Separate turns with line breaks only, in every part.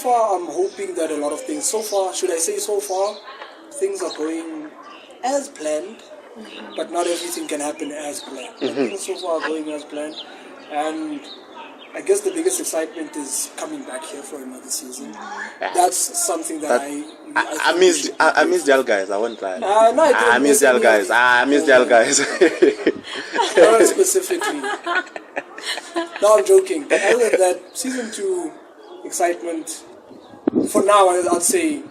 far, I'm hoping that a lot of things, so far, things are going as planned, but not everything can happen as planned. Things so far are going as planned, and I guess the biggest excitement is coming back here for another season. That's something that
I missed y'all guys. I won't lie.
No, I
missed y'all guys. I missed y'all guys.
Not specifically. No, I'm joking. But other than that, season 2 excitement. For now, I'd say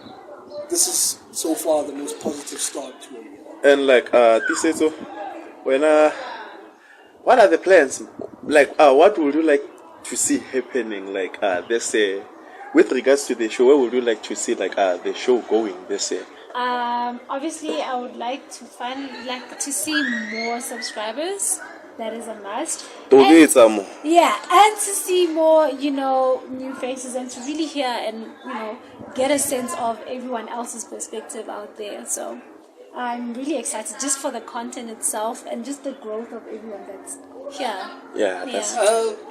this is so far the most positive start to it.
And like Tiseto, when what are the plans? Like what would you like to see happening? Like let's say, with regards to the show, where would you like to see like the show going this year?
Obviously, I would like to see more subscribers. That is a must. And to see more, new faces, and to really hear and get a sense of everyone else's perspective out there. So I'm really excited just for the content itself and just the growth of everyone that's here.
Yeah.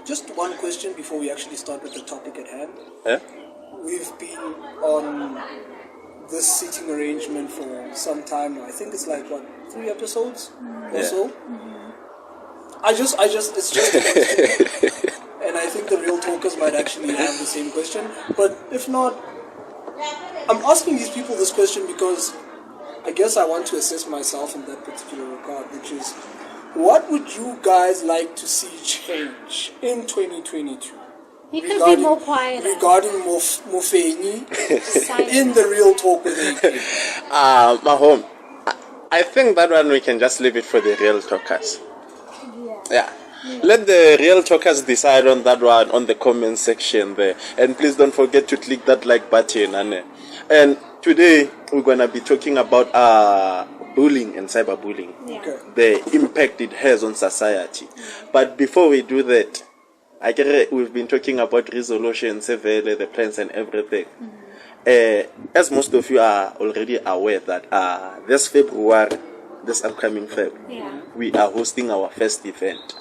Just one question before we actually start with the topic at hand.
Yeah?
We've been on this seating arrangement for some time now. I think it's like 3 episodes or so. It's just a question. And I think the real talkers might actually have the same question. But if not, I'm asking these people this question because I guess I want to assess myself in that particular regard, which is, what would you guys like to see change in 2022?
You could be more quiet.
Regarding Mofeni in the real talk with Akay.
Mahom, I think that one we can just leave it for the real talkers. Yeah. Let the real talkers decide on that one on the comment section there. And please don't forget to click that like button. And today we're going to be talking about bullying and cyberbullying.
Okay.
The impact it has on society. But before we do that, we've been talking about resolutions, the plans and everything. As most of you are already aware that this February, this upcoming February, we are hosting our first event,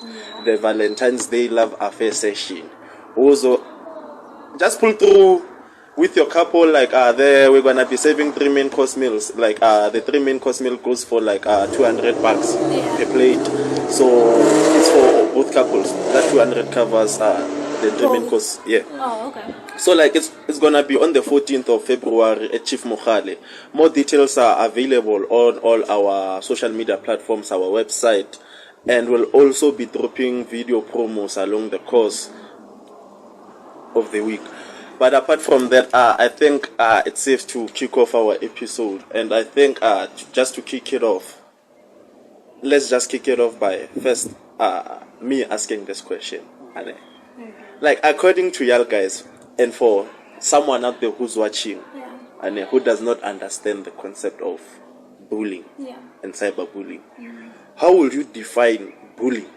the Valentine's Day Love Affair Session. Also, just pull through with your couple, like there we're gonna be saving 3 main course meals. Like the 3 main course meal goes for like $200 per plate. So it's for both couples. That 200 covers the 3 main course. Yeah.
Oh, okay.
So like it's gonna be on the 14th of February at Chief Mohale. More details are available on all our social media platforms, our website, and we'll also be dropping video promos along the course of the week. But apart from that, I think it's safe to kick off our episode. And I think just to kick it off, let's just kick it off by first me asking this question. Like, according to y'all guys, and for someone out there who's watching and who does not understand the concept of bullying and cyberbullying, how would you define bullying?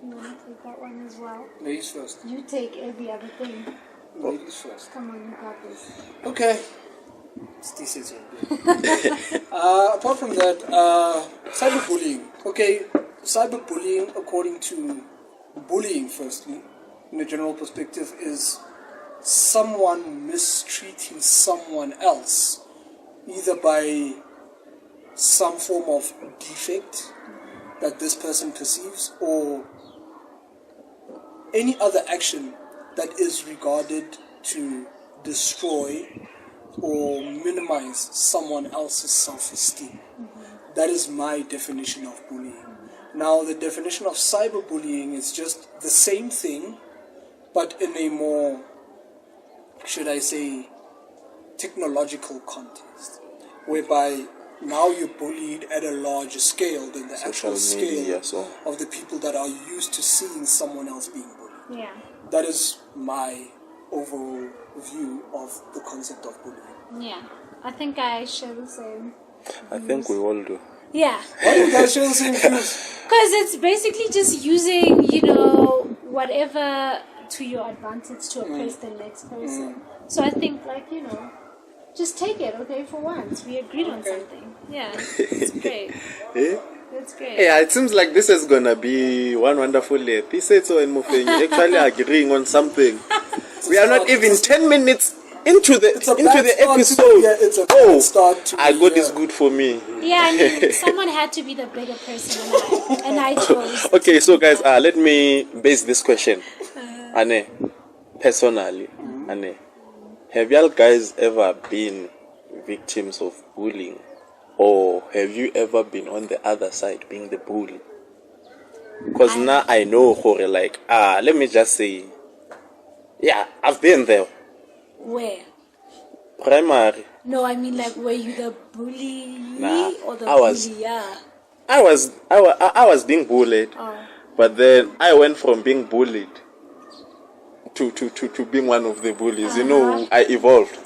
You want to take that one as well?
Ladies first.
You take every other thing.
Ladies first.
Come on, you got this.
Okay. Apart from that, cyberbullying. Okay, cyberbullying, according to bullying, firstly, in a general perspective, is someone mistreating someone else, either by some form of defect that this person perceives, or any other action that is regarded to destroy or minimize someone else's self-esteem. That is my definition of bullying. Now, the definition of cyberbullying is just the same thing, but in a more, should I say, technological context, whereby now you're bullied at a larger scale than the actual scale of the people that are used to seeing someone else being bullied.
Yeah.
That is my overall view of the concept of bullying.
Yeah. I think I share the same.
I think we all do.
Yeah.
Why do you guys share the same views?
Because it's basically just using, whatever to your advantage to oppress the next person. So I think, just take it, okay, for once. We agreed on something. Yeah, it's great. That's great.
Yeah, it seems like this is gonna be one wonderful episode. So, and Mufenyi actually agreeing on something. We are not even 10 minutes into the episode.
It's a bad start to
God is good for me.
Yeah, I mean, someone had to be the bigger person, and I chose.
Okay, so guys, let me base this question. Ane, personally, Ane, have y'all guys ever been victims of bullying? Or have you ever been on the other side being the bully? Because now I know, like, let me just say, yeah, I've been there.
Where?
Primary.
No, I mean, like, were you the bully or the
bullier? I was being bullied, but then I went from being bullied to being one of the bullies. You know, I evolved.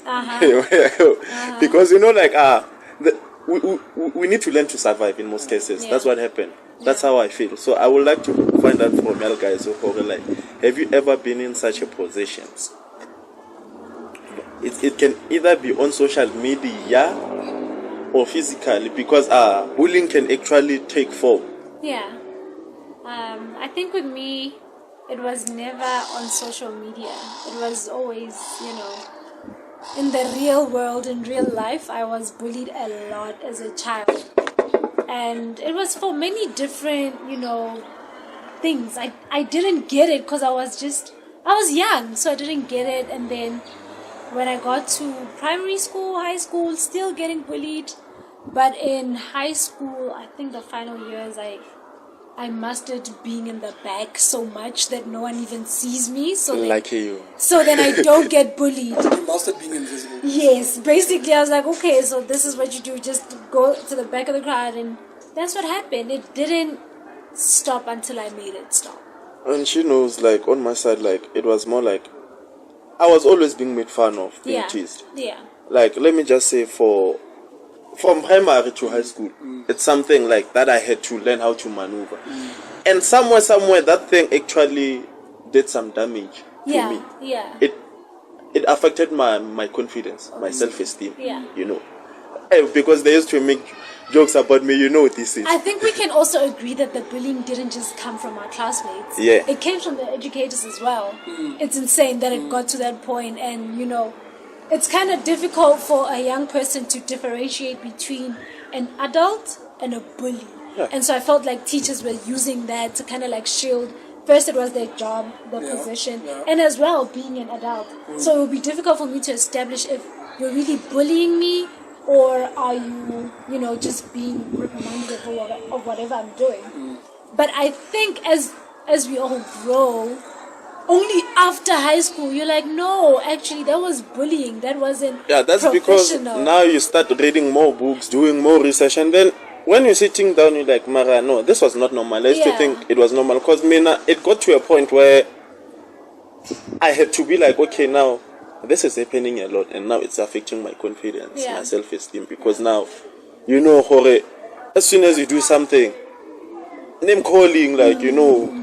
Because, you know, like, we need to learn to survive in most cases. That's what happened. That's how I feel. So I would like to find out from y'all guys, like, have you ever been in such a position? It can either be on social media or physically, because bullying can actually take form.
Yeah. I think with me, it was never on social media. It was always, you know, in the real world, in real life. I was bullied a lot as a child. And it was for many different, you know, things. I didn't get it because I was young, so I didn't get it. And then when I got to primary school, high school, still getting bullied. But in high school, I think the final years, I mastered being in the back so much that no one even sees me. So then I don't get bullied.
You mastered being invisible.
Yes, basically I was like, okay, so this is what you do. Just go to the back of the crowd, and that's what happened. It didn't stop until I made it stop.
And she knows, like, on my side, like, it was more like I was always being made fun of, being teased.
Yeah.
Like, let me just say, from primary to high school, it's something like that I had to learn how to maneuver. And somewhere, that thing actually did some damage to me.
Yeah.
It affected my confidence, my self-esteem.
Yeah.
You know, because they used to make jokes about me. You know, this is.
I think we can also agree that the bullying didn't just come from our classmates.
Yeah.
It came from the educators as well. It's insane that it got to that point, and you know, it's kind of difficult for a young person to differentiate between an adult and a bully. Yeah. And so I felt like teachers were using that to kind of like shield. First, it was their job, their position, and as well being an adult. So it would be difficult for me to establish if you're really bullying me, or are you, you know, just being reprimanded of whatever I'm doing. But I think as we all grow, only after high school, you're like, no, actually, that was bullying. That wasn't
that's because now you start reading more books, doing more research, and then when you're sitting down, you're like, Mara, no, this was not normal. I used to think it was normal, because it got to a point where I had to be like, okay, now, this is happening a lot, and now it's affecting my confidence, my self-esteem, because now, you know, as soon as you do something, name calling, like, you know,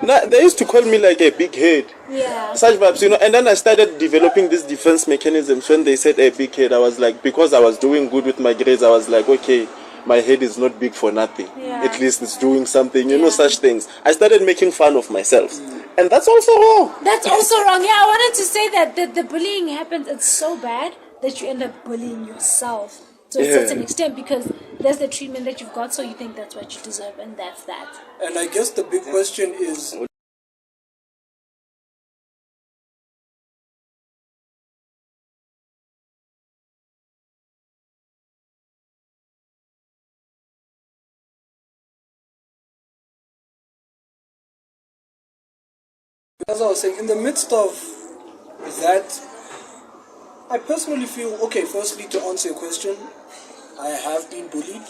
now, they used to call me like a big head.
Yeah.
Such vibes, you know, and then I started developing these defense mechanisms. When they said a big head, I was like, because I was doing good with my grades, I was like, okay, my head is not big for nothing. Yeah. At least it's doing something, you know, such things. I started making fun of myself. And that's also wrong.
That's also wrong. Yeah, I wanted to say that the bullying happens, it's so bad that you end up bullying yourself to a certain extent, because that's the treatment that you've got, so you think that's what you deserve, and that's that.
And I guess the big question is, as I was saying, in the midst of that, I personally feel, okay, firstly, to answer your question, I have been bullied,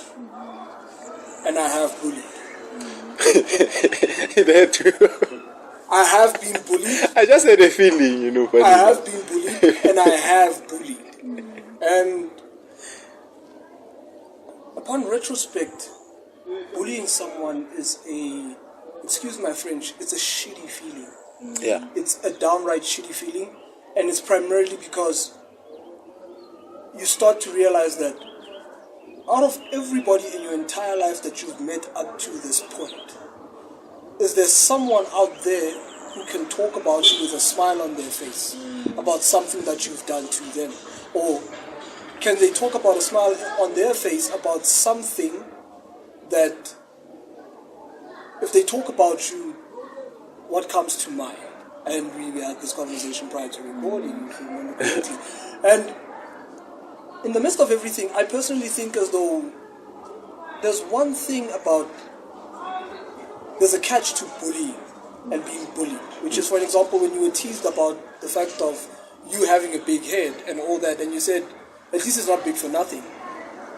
and I have bullied.
That too.
I have been bullied.
I just had a feeling, you know.
I have been bullied, and I have bullied. And upon retrospect, bullying someone is excuse my French, it's a shitty feeling.
Yeah.
It's a downright shitty feeling, and it's primarily because you start to realize that, out of everybody in your entire life that you've met up to this point, is there someone out there who can talk about you with a smile on their face about something that you've done to them? Or can they talk about a smile on their face about something that, if they talk about you, what comes to mind? And we had this conversation prior to recording, if you remember correctly. And in the midst of everything, I personally think as though there's one thing about, there's a catch to bullying and being bullied, which is, for example, when you were teased about the fact of you having a big head and all that, and you said, at least it's not big for nothing.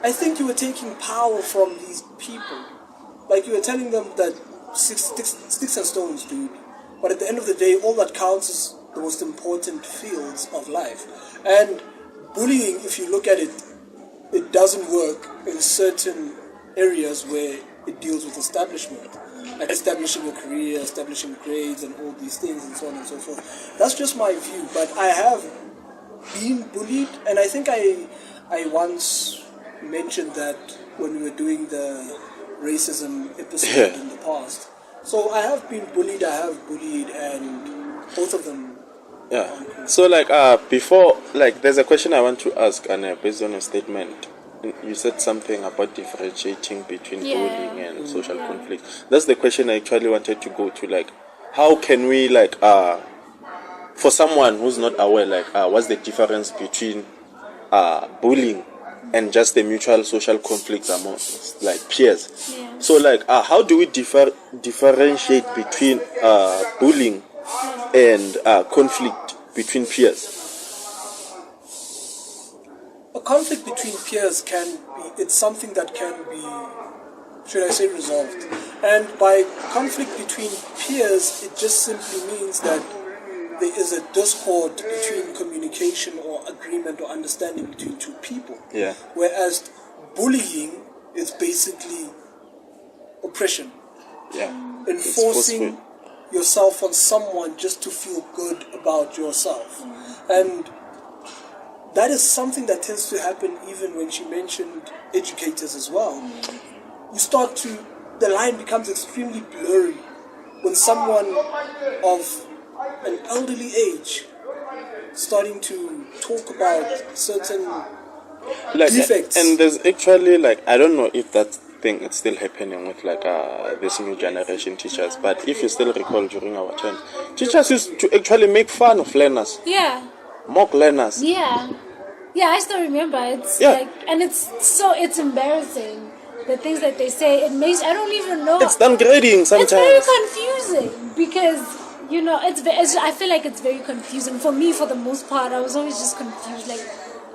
I think you were taking power from these people. Like, you were telling them that sticks and stones, dude. But at the end of the day, all that counts is the most important fields of life. And bullying, if you look at it, it doesn't work in certain areas where it deals with establishment. Like establishing a career, establishing grades and all these things and so on and so forth. That's just my view. But I have been bullied, and I think I once mentioned that when we were doing the racism episode in the past. So I have been bullied, I have bullied, and both of them.
Yeah. So before, there's a question I want to ask, and based on your statement, you said something about differentiating between bullying and social conflict. That's the question I actually wanted to go to. How can we, for someone who's not aware, what's the difference between bullying and just the mutual social conflicts among peers?
Yeah.
So how do we differentiate between bullying and conflict between peers?
A conflict between peers it's something that can be, should I say, resolved. And by conflict between peers, it just simply means that there is a discord between communication or agreement or understanding between two people.
Yeah.
Whereas bullying is basically oppression.
Yeah.
Enforcing yourself on someone just to feel good about yourself. And that is something that tends to happen even when she mentioned educators as well. The line becomes extremely blurry when someone of an elderly age starting to talk about certain defects.
And there's actually I don't know if that thing is still happening with this new generation teachers, but if you still recall during our time, teachers used to actually make fun of learners.
Yeah.
Mock learners.
Yeah, I still remember. It's and it's embarrassing. The things that they say, it makes, I don't even know.
It's downgrading sometimes.
It's very confusing because, I feel like it's very confusing. For me, for the most part, I was always just confused.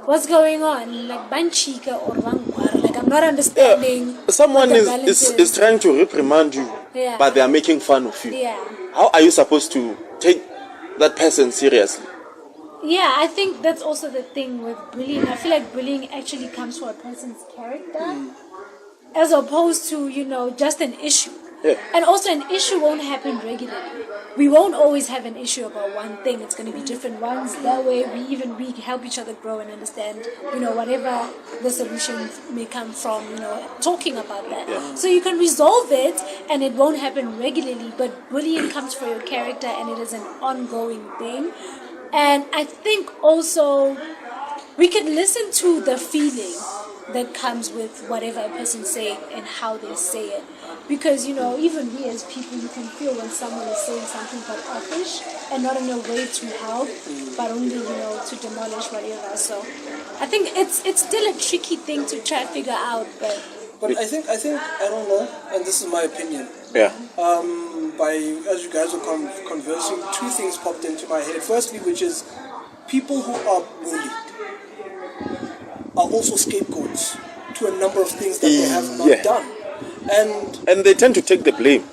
What's going on? Banchika or Rangwar. I'm not understanding.
Someone is trying to reprimand you, but they are making fun of you.
Yeah.
How are you supposed to take that person seriously?
Yeah, I think that's also the thing with bullying. I feel like bullying actually comes from a person's character as opposed to, just an issue.
Yeah.
And also an issue won't happen regularly. We won't always have an issue about one thing. It's going to be different ones. That way we help each other grow and understand, whatever the solution may come from, talking about that.
Yeah.
So you can resolve it and it won't happen regularly, but bullying comes from your character and it is an ongoing thing. And I think also we can listen to the feeling that comes with whatever a person say and how they say it. Because, even we as people, you can feel when someone is saying something but offish and not in a way to help, but only, to demolish whatever. So I think it's still a tricky thing to try to figure out.
But I think, I don't know, and this is my opinion.
Yeah.
As you guys were conversing, two things popped into my head. Firstly, which is people who are bullied are also scapegoats to a number of things that they have not done. And
they tend to take the blame.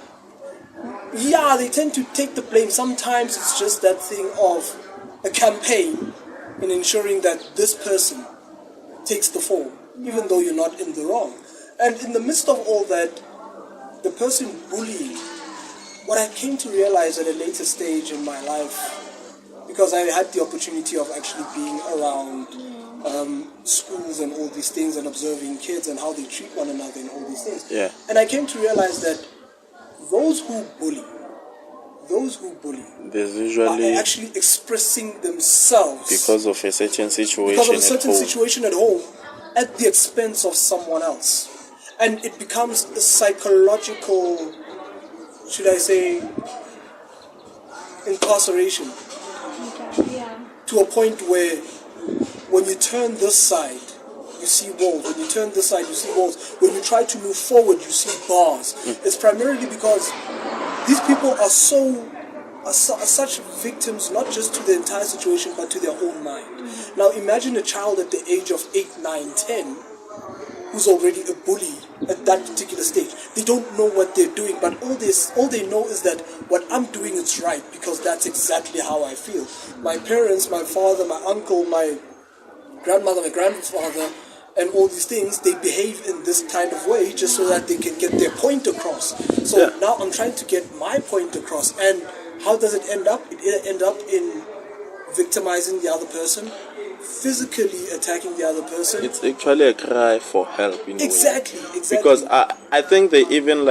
Yeah, they tend to take the blame. Sometimes it's just that thing of a campaign in ensuring that this person takes the fall, even though you're not in the wrong. And in the midst of all that, the person bullying, what I came to realize at a later stage in my life, because I had the opportunity of actually being around schools things and all these things, and observing kids and how they treat one another and all these things.
Yeah.
And I came to realize that those who bully,
there's usually
are actually expressing themselves
because of a certain situation
situation at home at the expense of someone else. And it becomes a psychological, should I say, incarceration.
Okay, yeah.
To a point where when you turn this side, you see walls. When you turn this side, you see walls. When you try to move forward, you see bars. It's primarily because these people are such victims, not just to the entire situation, but to their own mind. Now imagine a child at the age of 8, 9, 10, who's already a bully at that particular stage. They don't know what they're doing, but all they know is that what I'm doing is right, because that's exactly how I feel. My parents, my father, my uncle, my grandmother, my grandfather, and all these things, they behave in this kind of way just so that they can get their point across. So now I'm trying to get my point across, and how does it end up? It ends up in victimizing the other person, physically attacking the other person.
It's actually a cry for help in a way.
Exactly.
Because I think they even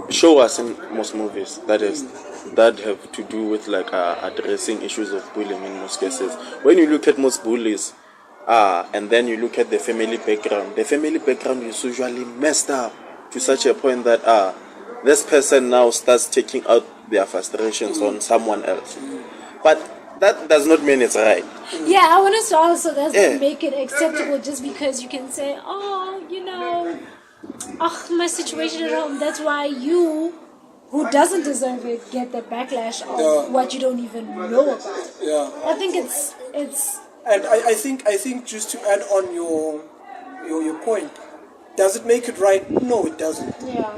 show us in most movies that have to do with addressing issues of bullying in most cases. When you look at most bullies, and then you look at the family background is usually messed up to such a point that this person now starts taking out their frustrations on someone else. But that does not mean it's right.
Yeah, I wanted to also doesn't make it acceptable just because you can say, my situation at home, that's why you, who doesn't deserve it, get the backlash of what you don't even know about.
Yeah.
I think it's
And I think just to add on your point, does it make it right? No, it doesn't.
Yeah.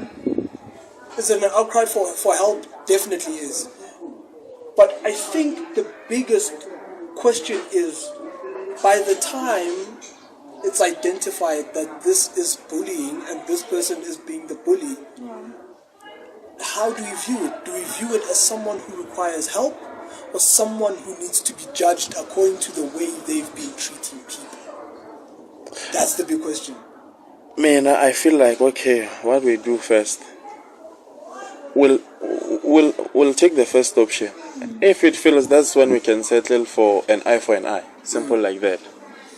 Is it an outcry for help? Definitely is. But I think the biggest question is, by the time it's identified that this is bullying and this person is being the bully, how do we view it? Do we view it as someone who requires help, or someone who needs to be judged according to the way they've been treating people? That's the big question.
Man, I feel like, okay, what we do first? We'll take the first option. If it fails, that's when we can settle for an eye for an eye. Simple like that.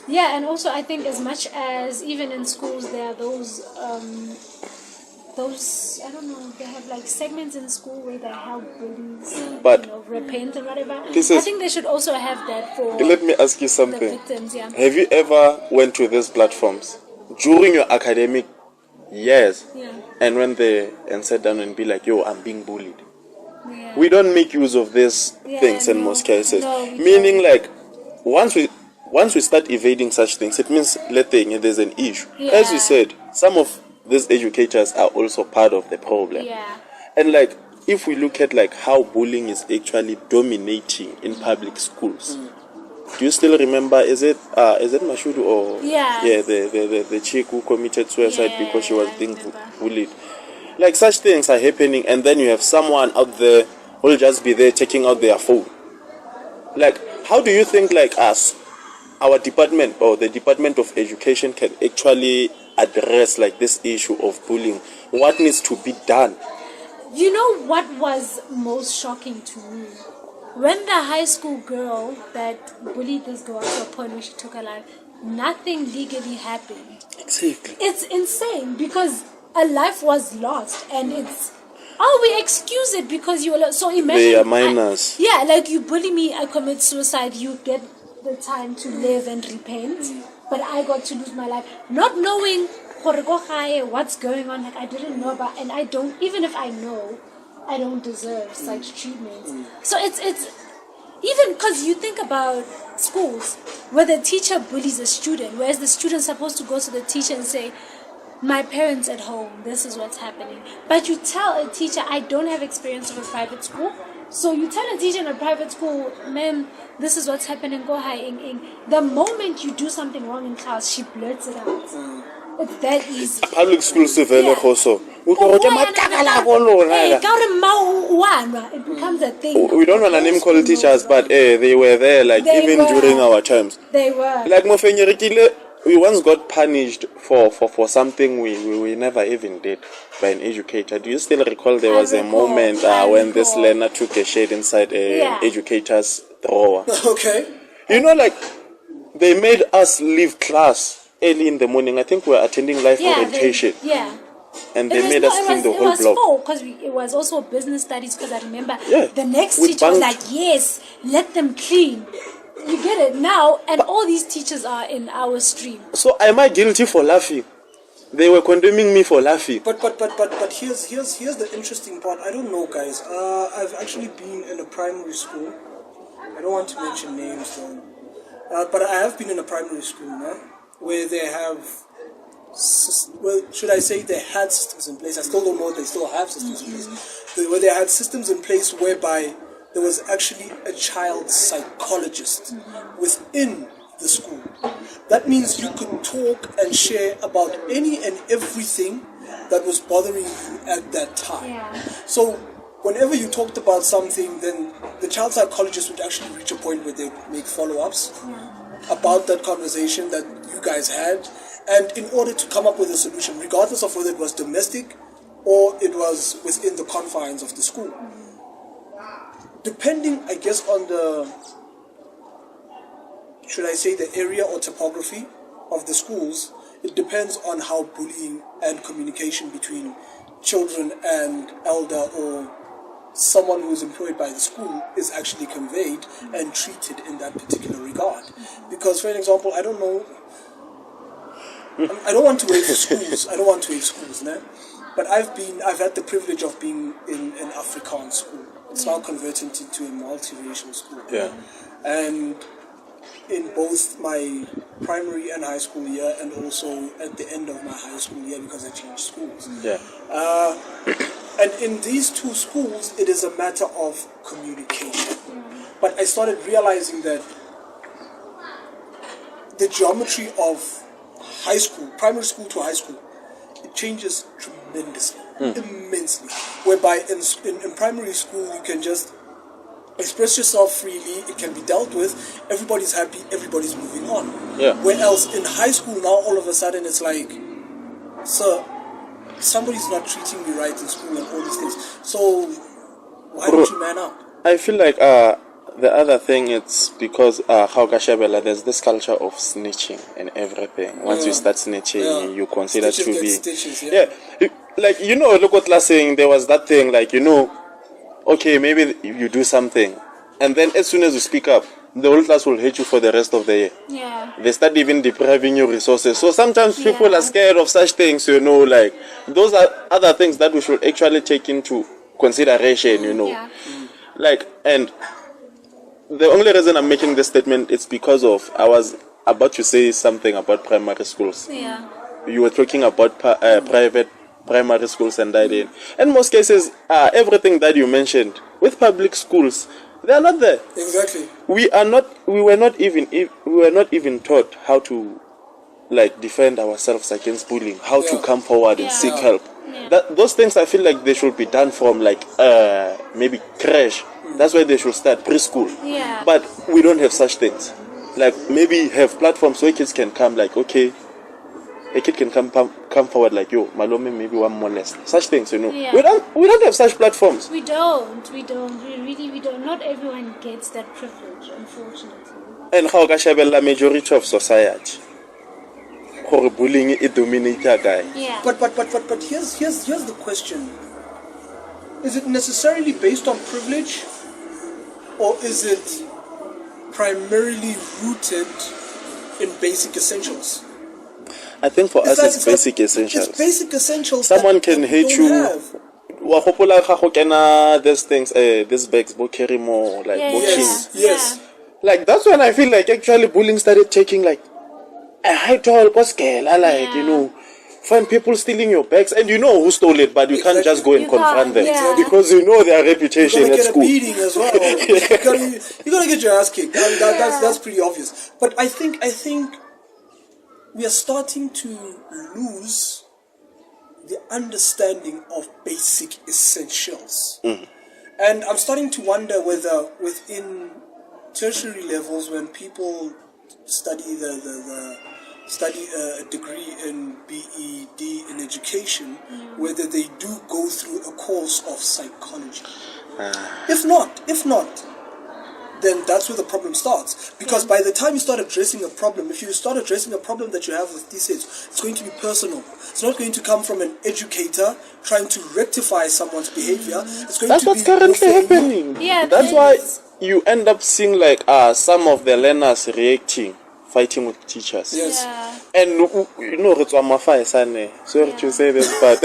Yeah, and also I think as much as even in schools there are those I don't know, they have segments in school where they help bullies, repent and whatever. I think they should also have that for.
Let me ask you something.
The victims, yeah.
Have you ever went to these platforms during your academic years?
Yeah.
And sat down and be like, yo, I'm being bullied.
Yeah.
We don't make use of these things in most cases.
No,
meaning once we start evading such things, it means there's an issue.
Yeah.
As you said, some of these educators are also part of the problem.
Yeah.
And if we look at how bullying is actually dominating in public schools. Do you still remember, is it Mashudu or the chick who committed suicide because she was being bullied? Such things are happening, and then you have someone out there who will just be there taking out their phone. How do you think us, our department or the Department of Education, can actually address this issue of bullying? What needs to be done?
You know what was most shocking to me? When the high school girl that bullied this girl to a point where she took her life, nothing legally happened.
Exactly.
It's insane because a life was lost, and we excuse it because you were. So imagine
they are minors.
You bully me, I commit suicide, you get the time to live and repent, but I got to lose my life, not knowing what's going on. I didn't know about, and I don't. Even if I know, I don't deserve such treatments. So it's even because you think about schools where the teacher bullies a student, whereas the student's supposed to go to the teacher and say, my parents at home, this is what's happening. But you tell a teacher, I don't have experience of a private school. So you tell a teacher in a private school, ma'am, this is what's happening, go high. The moment you do something wrong in class, she blurts it out. It's that easy.
Public schools also.
It becomes a thing.
We don't want to name call teachers, but they were there even during our times.
They were.
we once got punished for something we never even did by an educator. Do you still recall there was a moment when this learner took a shade inside an educator's drawer?
Okay.
You know, like, they made us leave class early in the morning. I think we were attending live orientation. And they made us clean the whole block.
It was full because it was also business studies, because I remember the next teacher was like, yes, let them clean. You get it now, and all these teachers are in our stream.
So am I guilty for laughing? They were condemning me for laughing.
But here's the interesting part. I don't know, guys. I've actually been in a primary school. I don't want to mention names though. But I have been in a primary school, where they have, well, should I say they had systems in place? I still don't know if they still have systems in place. Where they had systems in place whereby there was actually a child psychologist within the school. That means you could talk and share about any and everything that was bothering you at that time. So whenever you talked about something, then the child psychologist would actually reach a point where they would make follow-ups about that conversation that you guys had, and in order to come up with a solution, regardless of whether it was domestic or it was within the confines of the school. Depending, I guess, on the, should I say, the area or topography of the schools, it depends on how bullying and communication between children and elder or someone who is employed by the school is actually conveyed and treated in that particular regard. Because, for an example, I don't know, I don't want to wave schools, but I've had the privilege of being in an Afrikaans school. It's now converted into a multiracial school. And in both my primary and high school year, and also at the end of my high school year, because I changed schools. And in these two schools, it is a matter of communication. But I started realizing that the geometry of high school, primary school to high school, it changes tremendously, immensely. Whereby in primary school, you can just express yourself freely, it can be dealt with, everybody's happy, everybody's moving on. Where else in high school now, all of a sudden, it's like, sir, somebody's not treating me right in school and all these things. So why don't you man up?
I feel like the other thing, it's because there's this culture of snitching and everything. Once you start snitching, you consider
Stitches
to be
stitches,
like, you know, look what last saying, there was that thing, like, you know, okay, maybe you do something, and then as soon as you speak up, the whole class will hate you for the rest of the year. They start even depriving you resources. So sometimes people are scared of such things, you know, like, those are other things that we should actually take into consideration, you know. Like, and the only reason I'm making this statement is because of, I was about to say something about primary schools. You were talking about private primary schools, and I did. In most cases, everything that you mentioned with public schools, they are not there.
Exactly.
We were not even taught how to, like, defend ourselves against bullying, how to come forward and seek help. Those things, I feel like they should be done from, like, maybe crash. That's why they should start preschool. But we don't have such things. Like, maybe have platforms where kids can come, like, okay, a kid can come forward like, yo, Malome, maybe one more less. Such things, you know. We don't have such platforms.
We don't. We don't. Not everyone gets that privilege, unfortunately.
And how the majority of society, how bullying it dominates a guy.
But here's the question: is it necessarily based on privilege, or is it primarily rooted in basic essentials?
I think for us it's basic essentials.
It's basic essentials.
Someone can hate you. These things, these bags, carry more, like,
yes.
Like, that's when I feel like actually bullying started taking, like, a high toll, like, you know, find people stealing your bags, and you know who stole it, but you can't just go and confront them because you know their reputation at school.
You're gonna get a beating as well. You're gonna get your ass kicked. That's pretty obvious. But I think we are starting to lose the understanding of basic essentials. And I'm starting to wonder whether within tertiary levels, when people study the study a degree in BEd in education, whether they do go through a course of psychology. If not, then that's where the problem starts. Because by the time you start addressing a problem, if you start addressing a problem that you have with these kids, it's going to be personal. It's not going to come from an educator trying to rectify someone's behavior. It's going
That's
to
what's
be
currently happening.
Yeah,
That's why you end up seeing like some of the learners fighting with teachers.
Yes.
Yeah.
And you know, sorry to say this, but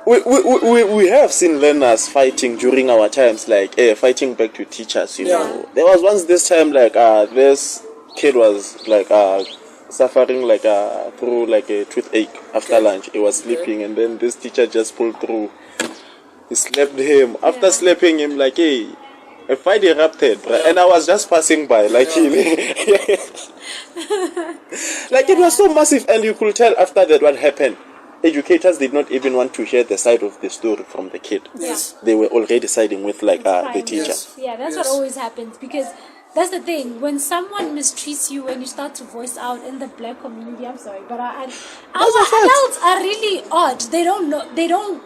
we have seen learners fighting during our times, like fighting back to teachers. You know, there was once this time like this kid was like suffering like through like a toothache after lunch. He was sleeping, and then this teacher just pulled through. He slapped him. After slapping him, like, hey, a fight erupted, and I was just passing by, like, like it was so massive, and you could tell after that what happened. Educators did not even want to hear the side of the story from the kid.
Yes.
They were already siding with like the teacher.
Yeah, that's what always happens, because that's the thing. When someone mistreats you, when you start to voice out in the black community, I'm sorry, but our adults are really odd. They don't know. They don't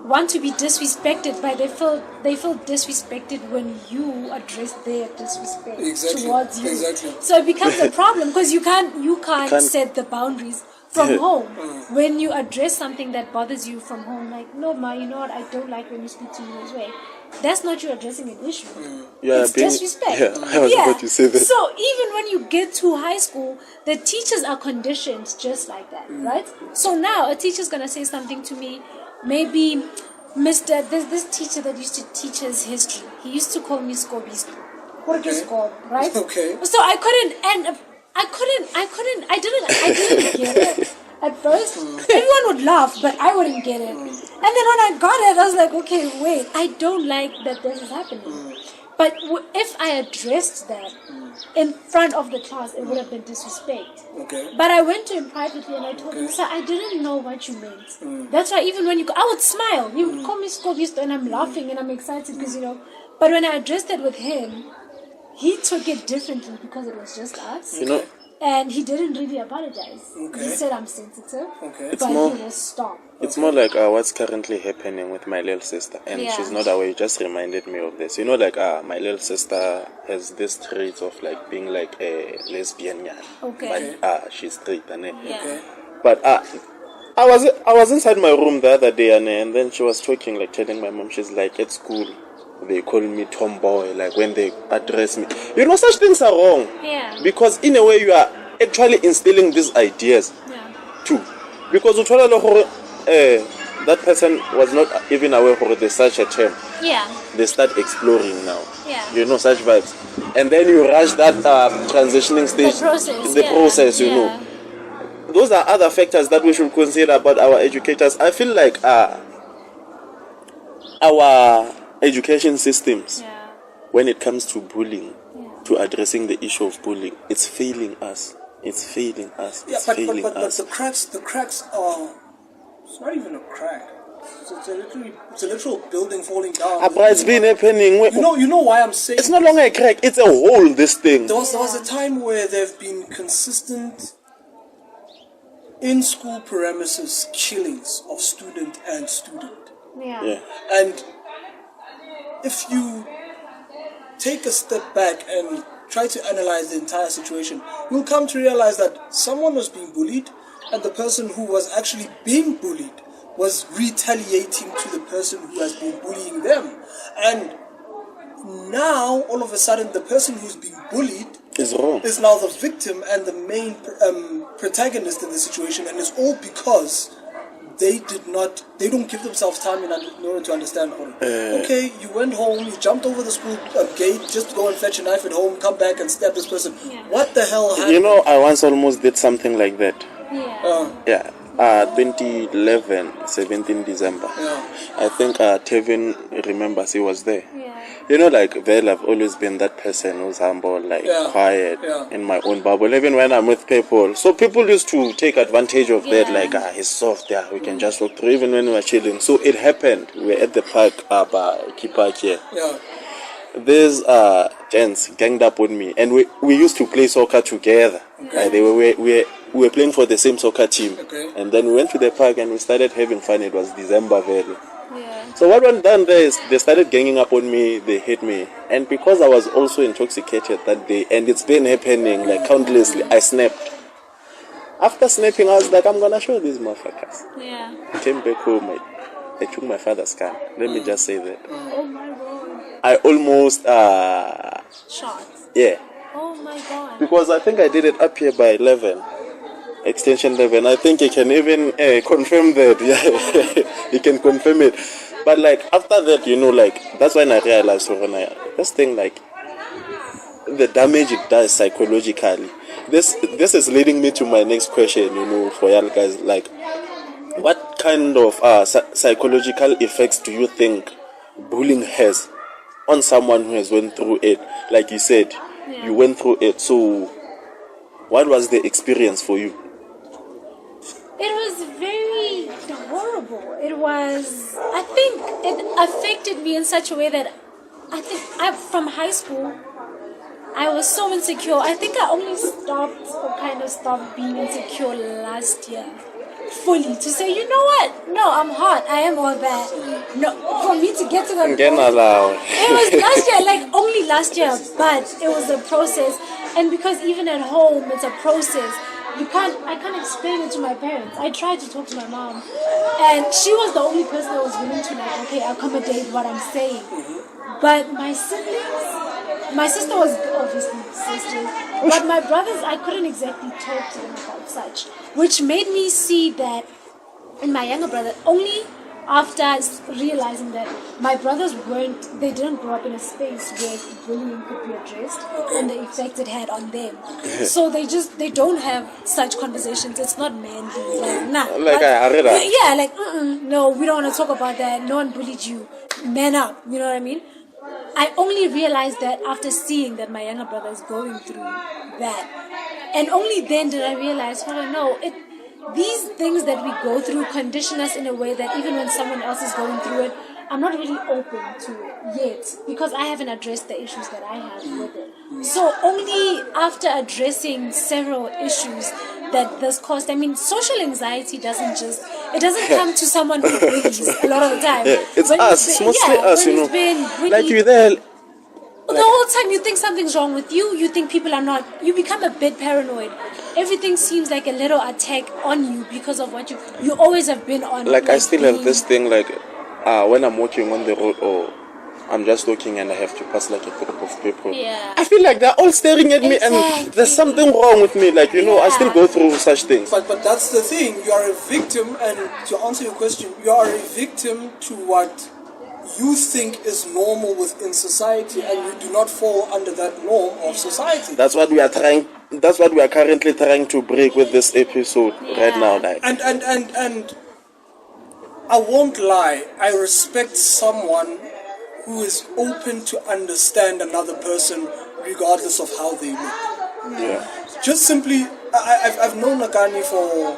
want to be disrespected, but they feel disrespected when you address their disrespect towards you.
Exactly.
So it becomes a problem, because you can't set the boundaries from home. When you address something that bothers you from home, like, no, ma, you know what, I don't like when you speak to me this way. That's not you addressing an issue. It's disrespect.
Yeah, I was about to say that.
So even when you get to high school, the teachers are conditioned just like that, right? So now a teacher's gonna say something to me. Maybe Mr. There's this teacher that used to teach us history. He used to call me Scobisto. Right?
Okay.
So I didn't get it at first. Everyone would laugh, but I wouldn't get it. And then when I got it, I was like, okay, wait, I don't like that this is happening. But if I addressed that in front of the class, it would have been disrespect.
Okay.
But I went to him privately and I told him, sir, I didn't know what you meant. That's why even when I would smile. You would call me Scobisto and I'm laughing and I'm excited because, you know. But when I addressed it with him, he took it differently because it was just us.
You know.
And he didn't really apologize.
Okay.
He said I'm sensitive,
but
he will stop.
It's more like what's currently happening with my little sister, and she's not aware. You just reminded me of this. You know, like my little sister has this trait of like being like a lesbian, but she's straight, But I was inside my room the other day, and then she was talking, like telling my mom, she's like, at school they call me tomboy, like when they address me. You know, such things are wrong.
Yeah.
Because in a way you are actually instilling these ideas too. Because that person was not even aware of there's such a term.
Yeah.
They start exploring now.
Yeah.
You know, such vibes. And then you rush that transitioning stage.
The process.
You know. Those are other factors that we should consider about our educators. I feel like our education systems, when it comes to bullying, to addressing the issue of bullying, it's failing us. It's failing us. But
the cracks are. It's not even a crack. It's a literal building falling down.
It's been happening.
You know why I'm saying
it's no longer a crack. It's a hole. This thing.
There was a time where there have been consistent in school premises killings of student and student.
Yeah.
And if you take a step back and try to analyze the entire situation, you'll come to realize that someone was being bullied, and the person who was actually being bullied was retaliating to the person who has been bullying them. And now, all of a sudden, the person who's being bullied
is wrong.
Is now the victim and the main protagonist in the situation, and it's all because they don't give themselves time in order to understand. Okay, you went home, you jumped over the school gate just to go and fetch a knife at home, come back and stab this person. What the hell happened?
You know, I once almost did something like that. 2011, 17 December. I think Tevin remembers, he was there. You know, like, I've always been that person who's humble, like, quiet, in my own bubble, even when I'm with people. So people used to take advantage of that, like, he's soft, we can just walk through, even when we were chilling. So it happened. We were at the park, by Kipak here. These gents ganged up on me, and we used to play soccer together. Okay. We were playing for the same soccer team.
Okay.
And then we went to the park and we started having fun. It was December very.
Yeah.
So what went down there is they started ganging up on me, they hit me. And because I was also intoxicated that day, and it's been happening like countlessly, I snapped. After snapping, I was like, I'm gonna show these motherfuckers.
Yeah.
I came back home, I took my father's car. Let me just say that.
Oh my god.
I almost,
Shot.
yeah.
Oh my god.
Because I think I did it up here by 11. Extension 11. I think you can even confirm that. Yeah, you can confirm it. But like after that, like that's when I realized this thing, like the damage it does psychologically. This is leading me to my next question. For y'all guys, like what kind of psychological effects do you think bullying has on someone who has went through it? Like you said, you went through it. So what was the experience for you?
It was very horrible. I think it affected me in such a way that from high school, I was so insecure. I think I only stopped being insecure last year. Fully. To say, you know what? No, I'm hot. I am all that. No, for me to get to that point, it was last year, like only last year, but it was a process. And because even at home, it's a process. I can't explain it to my parents. I tried to talk to my mom, and she was the only person that was willing to accommodate what I'm saying. But my siblings, my sister was obviously sisters, but my brothers, I couldn't exactly talk to them about such, which made me see that in my younger brother, only after realizing that my brothers they didn't grow up in a space where bullying could be addressed and the effect it had on them. So they don't have such conversations. It's not manly. Like, nah. No, we don't want to talk about that. No one bullied you. Man up. You know what I mean? I only realized that after seeing that my younger brother is going through that. And only then did I realize, these things that we go through condition us in a way that even when someone else is going through it, I'm not really open to it yet because I haven't addressed the issues that I have with it. So only after addressing several issues that this caused, social anxiety doesn't come to someone who bullies a lot of the time.
Yeah, it's us, it's mostly us, like you there.
The whole time you think something's wrong with you, you think people are not, you become a bit paranoid. Everything seems like a little attack on you because of what you always have been on.
Like I still have this thing when I'm walking on the road or I'm just walking and I have to pass like a group of people.
Yeah.
I feel like they're all staring at me and there's something wrong with me. I still go through such things.
But that's the thing. You are a victim, and to answer your question, you are a victim to what you think is normal within society, and you do not fall under that norm of society.
That's what we are currently trying to break with this episode right now.
And I won't lie, I respect someone who is open to understand another person regardless of how they look.
Yeah.
Just simply, I've known Akani for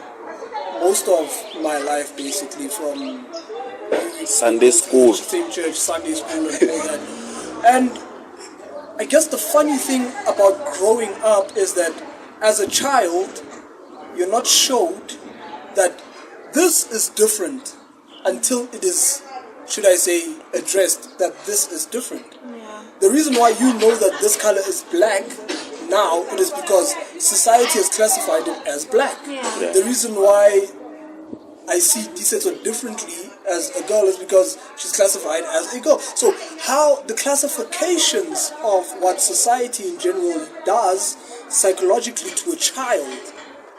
most of my life, basically, from
Sunday school,
same church, Sunday school, and all that. And I guess the funny thing about growing up is that as a child, you're not showed that this is different until it is, should I say, addressed that this is different.
Yeah.
The reason why you know that this color is black now, it is because society has classified it as black.
Yeah.
Yeah.
The reason why I see Disetso differently as a girl is because she's classified as a girl. So how the classifications of what society in general does psychologically to a child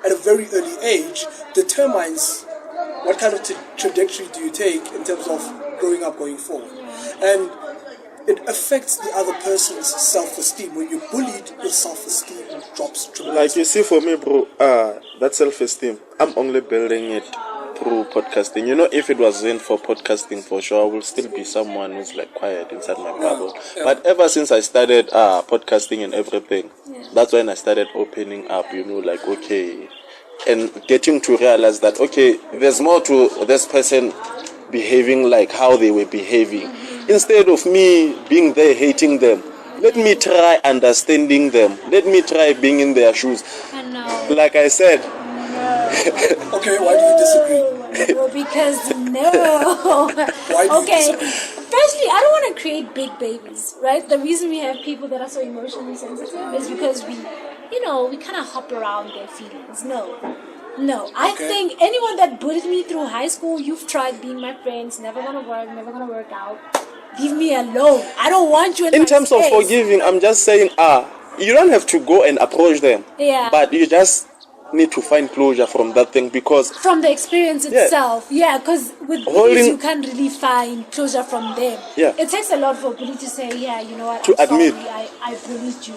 at a very early age determines what kind of trajectory do you take in terms of growing up, going forward. And it affects the other person's self-esteem. When you're bullied, your self-esteem drops tremendously.
Like you see, for me, bro, that self-esteem, I'm only building it through podcasting. If it wasn't for podcasting, for sure, I will still be someone who's like quiet inside my bubble.
Yeah.
But ever since I started podcasting and everything, that's when I started opening up, and getting to realize that, there's more to this person behaving like how they were behaving. Instead of me being there hating them, let me try understanding them. Let me try being in their shoes. Like I said.
No.
Okay, why do you disagree?
No, because no.
Why do you
Okay.
disagree?
Firstly, I don't want to create big babies, right? The reason we have people that are so emotionally sensitive is because we kind of hop around their feelings. No. I think anyone that bullied me through high school, you've tried being my friends, never gonna work out. Leave me alone. I don't want you in my
terms
space.
of forgiving, I'm just saying, you don't have to go and approach them.
Yeah.
But you just need to find closure from that thing, because
from the experience itself, because with bullies you can't really find closure from them. It takes a lot for a bully to say, you know what, I'm
admit.
sorry, I bullied you,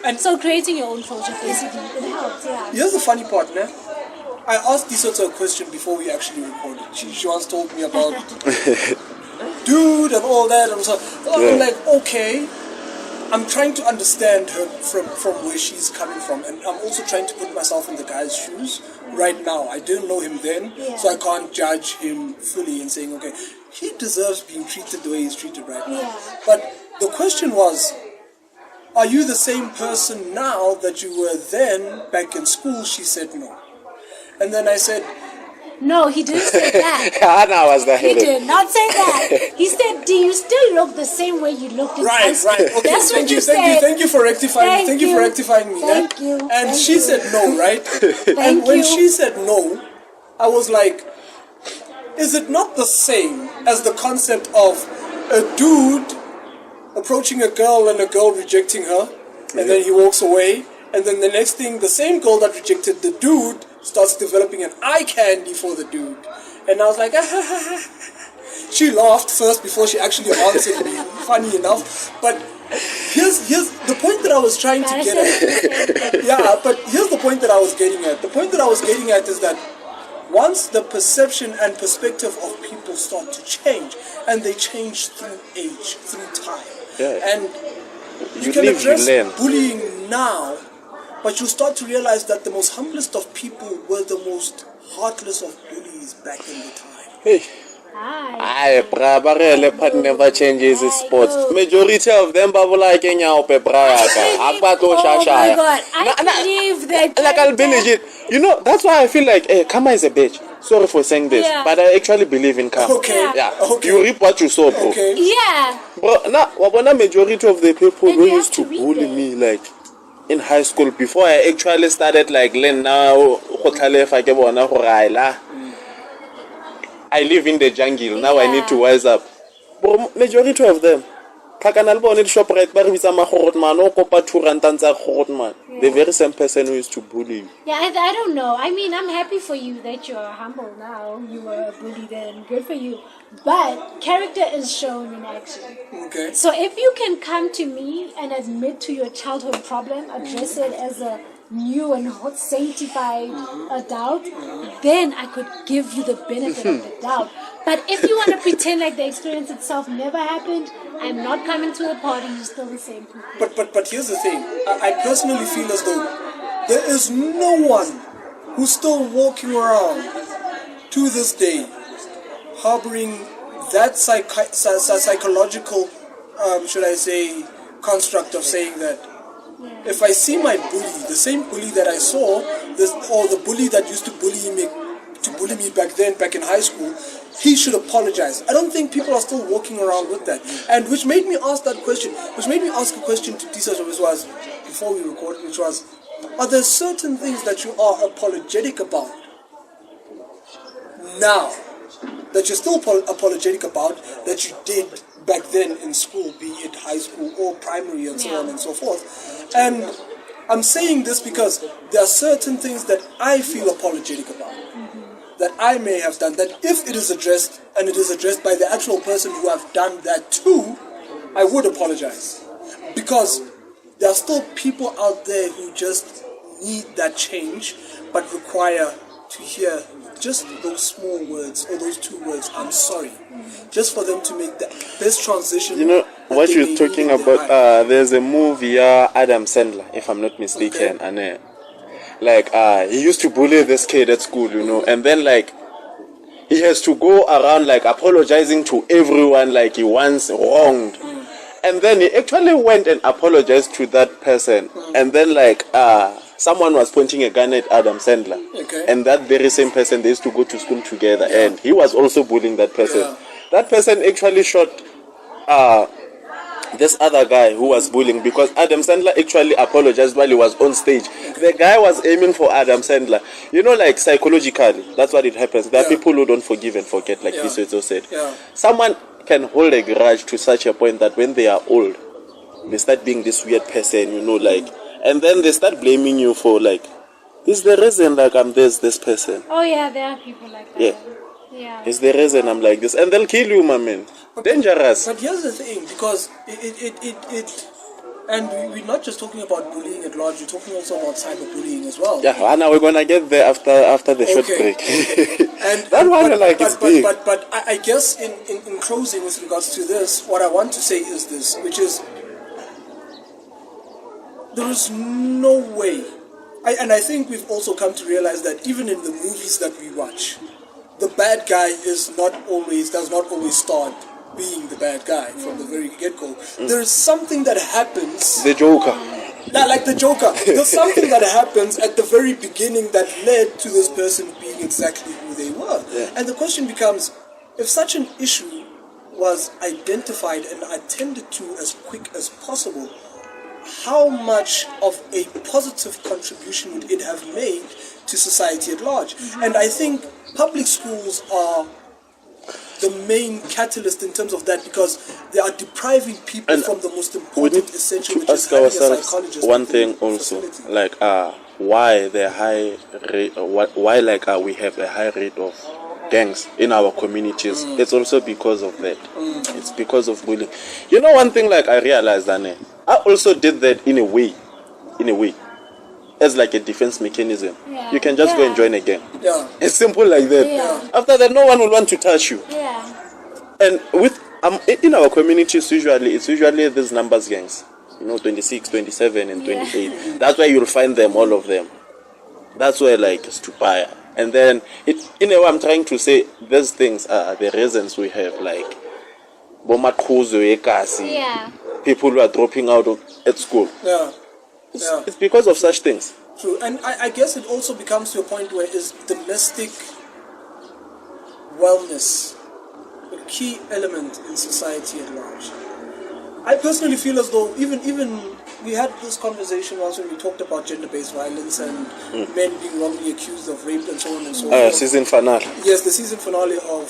and so creating your own closure basically, it helps.
Here's the funny part, man. I asked this sort of question before we actually recorded. She once told me about dude and all that, and so I'm like, okay, I'm trying to understand her from where she's coming from, and I'm also trying to put myself in the guy's shoes right now. I didn't know him then, so I can't judge him fully and saying, okay, he deserves being treated the way he's treated right now. But the question was, are you the same person now that you were then back in school? She said no. And then I said,
no, he didn't say that. He did not say that. He said, do you still look the same way you looked in high school?
Right. Okay,
that's what you said.
Thank you for rectifying me. Thank you for rectifying me.
Thank you.
And she said no, right? And when she said no, I was like, is it not the same as the concept of a dude approaching a girl and a girl rejecting her, and then he walks away, and then the next thing, the same girl that rejected the dude starts developing an eye candy for the dude. And I was like, She laughed first before she actually answered me, funny enough. But here's the point that I was trying to get at. But here's the point that I was getting at. The point that I was getting at is that once the perception and perspective of people start to change, and they change through age, through time, and you can address bullying now, but you start to realize that the most humblest of people were the most heartless of bullies back in the time.
Hey. But never changes his sports. Majority of them bubble like
Oh my god, I believe that.
Like I'll believe it. You know, that's why I feel like, Karma is a bitch. Sorry for saying this, but I actually believe in karma.
Okay.
You reap what you sow, bro.
Okay.
Yeah.
Bro, now majority of the people who used to bully me, like in high school, before I actually started like learn now, I live in the jungle. Now I need to wise up. But majority of them, the very same person who used to bully you.
Yeah, I don't know. I mean, I'm happy for you that you're humble now. You were a bully then. Good for you. But character is shown in action.
Okay.
So if you can come to me and admit to your childhood problem, address it as a new and sanctified adult, then I could give you the benefit of the doubt. But if you want to pretend like the experience itself never happened, I'm not coming to the party. You're still the same people.
But here's the thing. I personally feel as though there is no one who's still walking around to this day harboring that psychological, should I say, construct of saying that if I see my bully, the same bully that I saw, or the bully that used to bully me back then, back in high school, he should apologize. I don't think people are still walking around with that. And which made me ask that question, which made me ask a question to Tisa, which was, before we recorded, which was, are there certain things that you are apologetic about now, that you're still apologetic about, that you did back then in school, be it high school or primary and so on and so forth? And I'm saying this because there are certain things that I feel apologetic about, that I may have done, that if it is addressed, and it is addressed by the actual person who have done that too, I would apologize. Because there are still people out there who just need that change, but require to hear just those small words, or those two words, I'm sorry, just for them to make the best transition. You know
what you're talking about, there's a movie, Adam Sandler, if I'm not mistaken, and he used to bully this kid at school, you know, and then like he has to go around like apologizing to everyone like he once wronged, and then he actually went and apologized to that person, and then like someone was pointing a gun at Adam Sandler.
Okay.
And that very same person, they used to go to school together, and he was also bullying that person.
Yeah.
That person actually shot this other guy who was bullying, because Adam Sandler actually apologized while he was on stage. The guy was aiming for Adam Sandler. You know, like psychologically, that's what it happens. There are people who don't forgive and forget, like this also said.
Yeah.
Someone can hold a grudge to such a point that when they are old, they start being this weird person, you know, like, and then they start blaming you for, like, this is the reason, like, I'm this person.
Oh yeah, there are people like that. Yeah.
It's the reason I'm like this, and they'll kill you, my man. Dangerous.
But here's the thing, because and we're not just talking about bullying at large, we're talking also about cyberbullying as well.
Yeah, Anna, we're gonna get there after the short break.
And
that one, it's big.
But I guess in closing with regards to this, what I want to say is this, which is, there is no way, and I think we've also come to realize that even in the movies that we watch, the bad guy does not always start being the bad guy from the very get-go. There is something that happens.
The Joker.
Like the Joker. There's something that happens at the very beginning that led to this person being exactly who they were.
Yeah.
And the question becomes, if such an issue was identified and attended to as quick as possible, how much of a positive contribution would it have made to society at large? And I think public schools are the main catalyst in terms of that, because they are depriving people from the most important essential, which is having a psychologist.
One thing also, facility. Like why the high rate, why like we have a high rate of gangs in our communities. It's also because of that. It's because of bullying. You know, one thing like I realized, Anne, I also did that in a way, as like a defense mechanism. Yeah. You can just go and join a gang. Yeah. It's simple like that. Yeah. After that, no one will want to touch you.
Yeah.
And with in our communities, it's usually these numbers gangs. You know, 26, 27, and 28. That's where you'll find them, all of them. That's where like stupaya. And then in a way, I'm trying to say these things are the reasons we have like people who are dropping out at school.
Yeah.
It's because of such things.
True. And I guess it also becomes to a point where is domestic wellness a key element in society at large. I personally feel as though even we had this conversation once when we talked about gender-based violence and men being wrongly accused of rape and so on and so forth.
Season finale.
Yes, the season finale of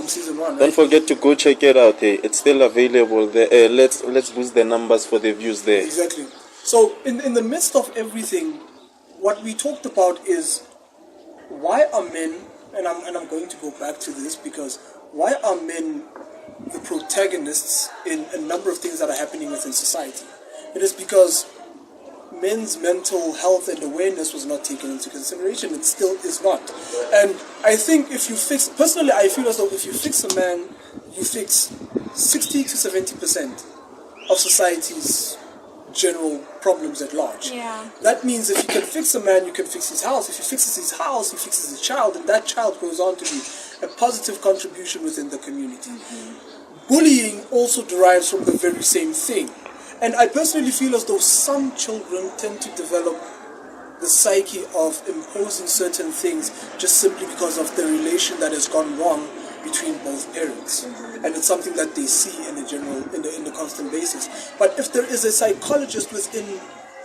season 1. Right?
Don't forget to go check it out. Hey. It's still available there. Let's boost the numbers for the views there.
Exactly. So in the midst of everything, what we talked about is why are men, and I'm going to go back to this, because why are men the protagonists in a number of things that are happening within society? It is because men's mental health and awareness was not taken into consideration. It still is not. And I think personally I feel as though if you fix a man, you fix 60 to 70% of society's general problems at large.
Yeah.
That means if you can fix a man, you can fix his house. If he fixes his house, he fixes his child, and that child goes on to be a positive contribution within the community. Bullying also derives from the very same thing. And I personally feel as though some children tend to develop the psyche of imposing certain things just simply because of the relation that has gone wrong between both parents. And it's something that they see in a constant basis. But if there is a psychologist within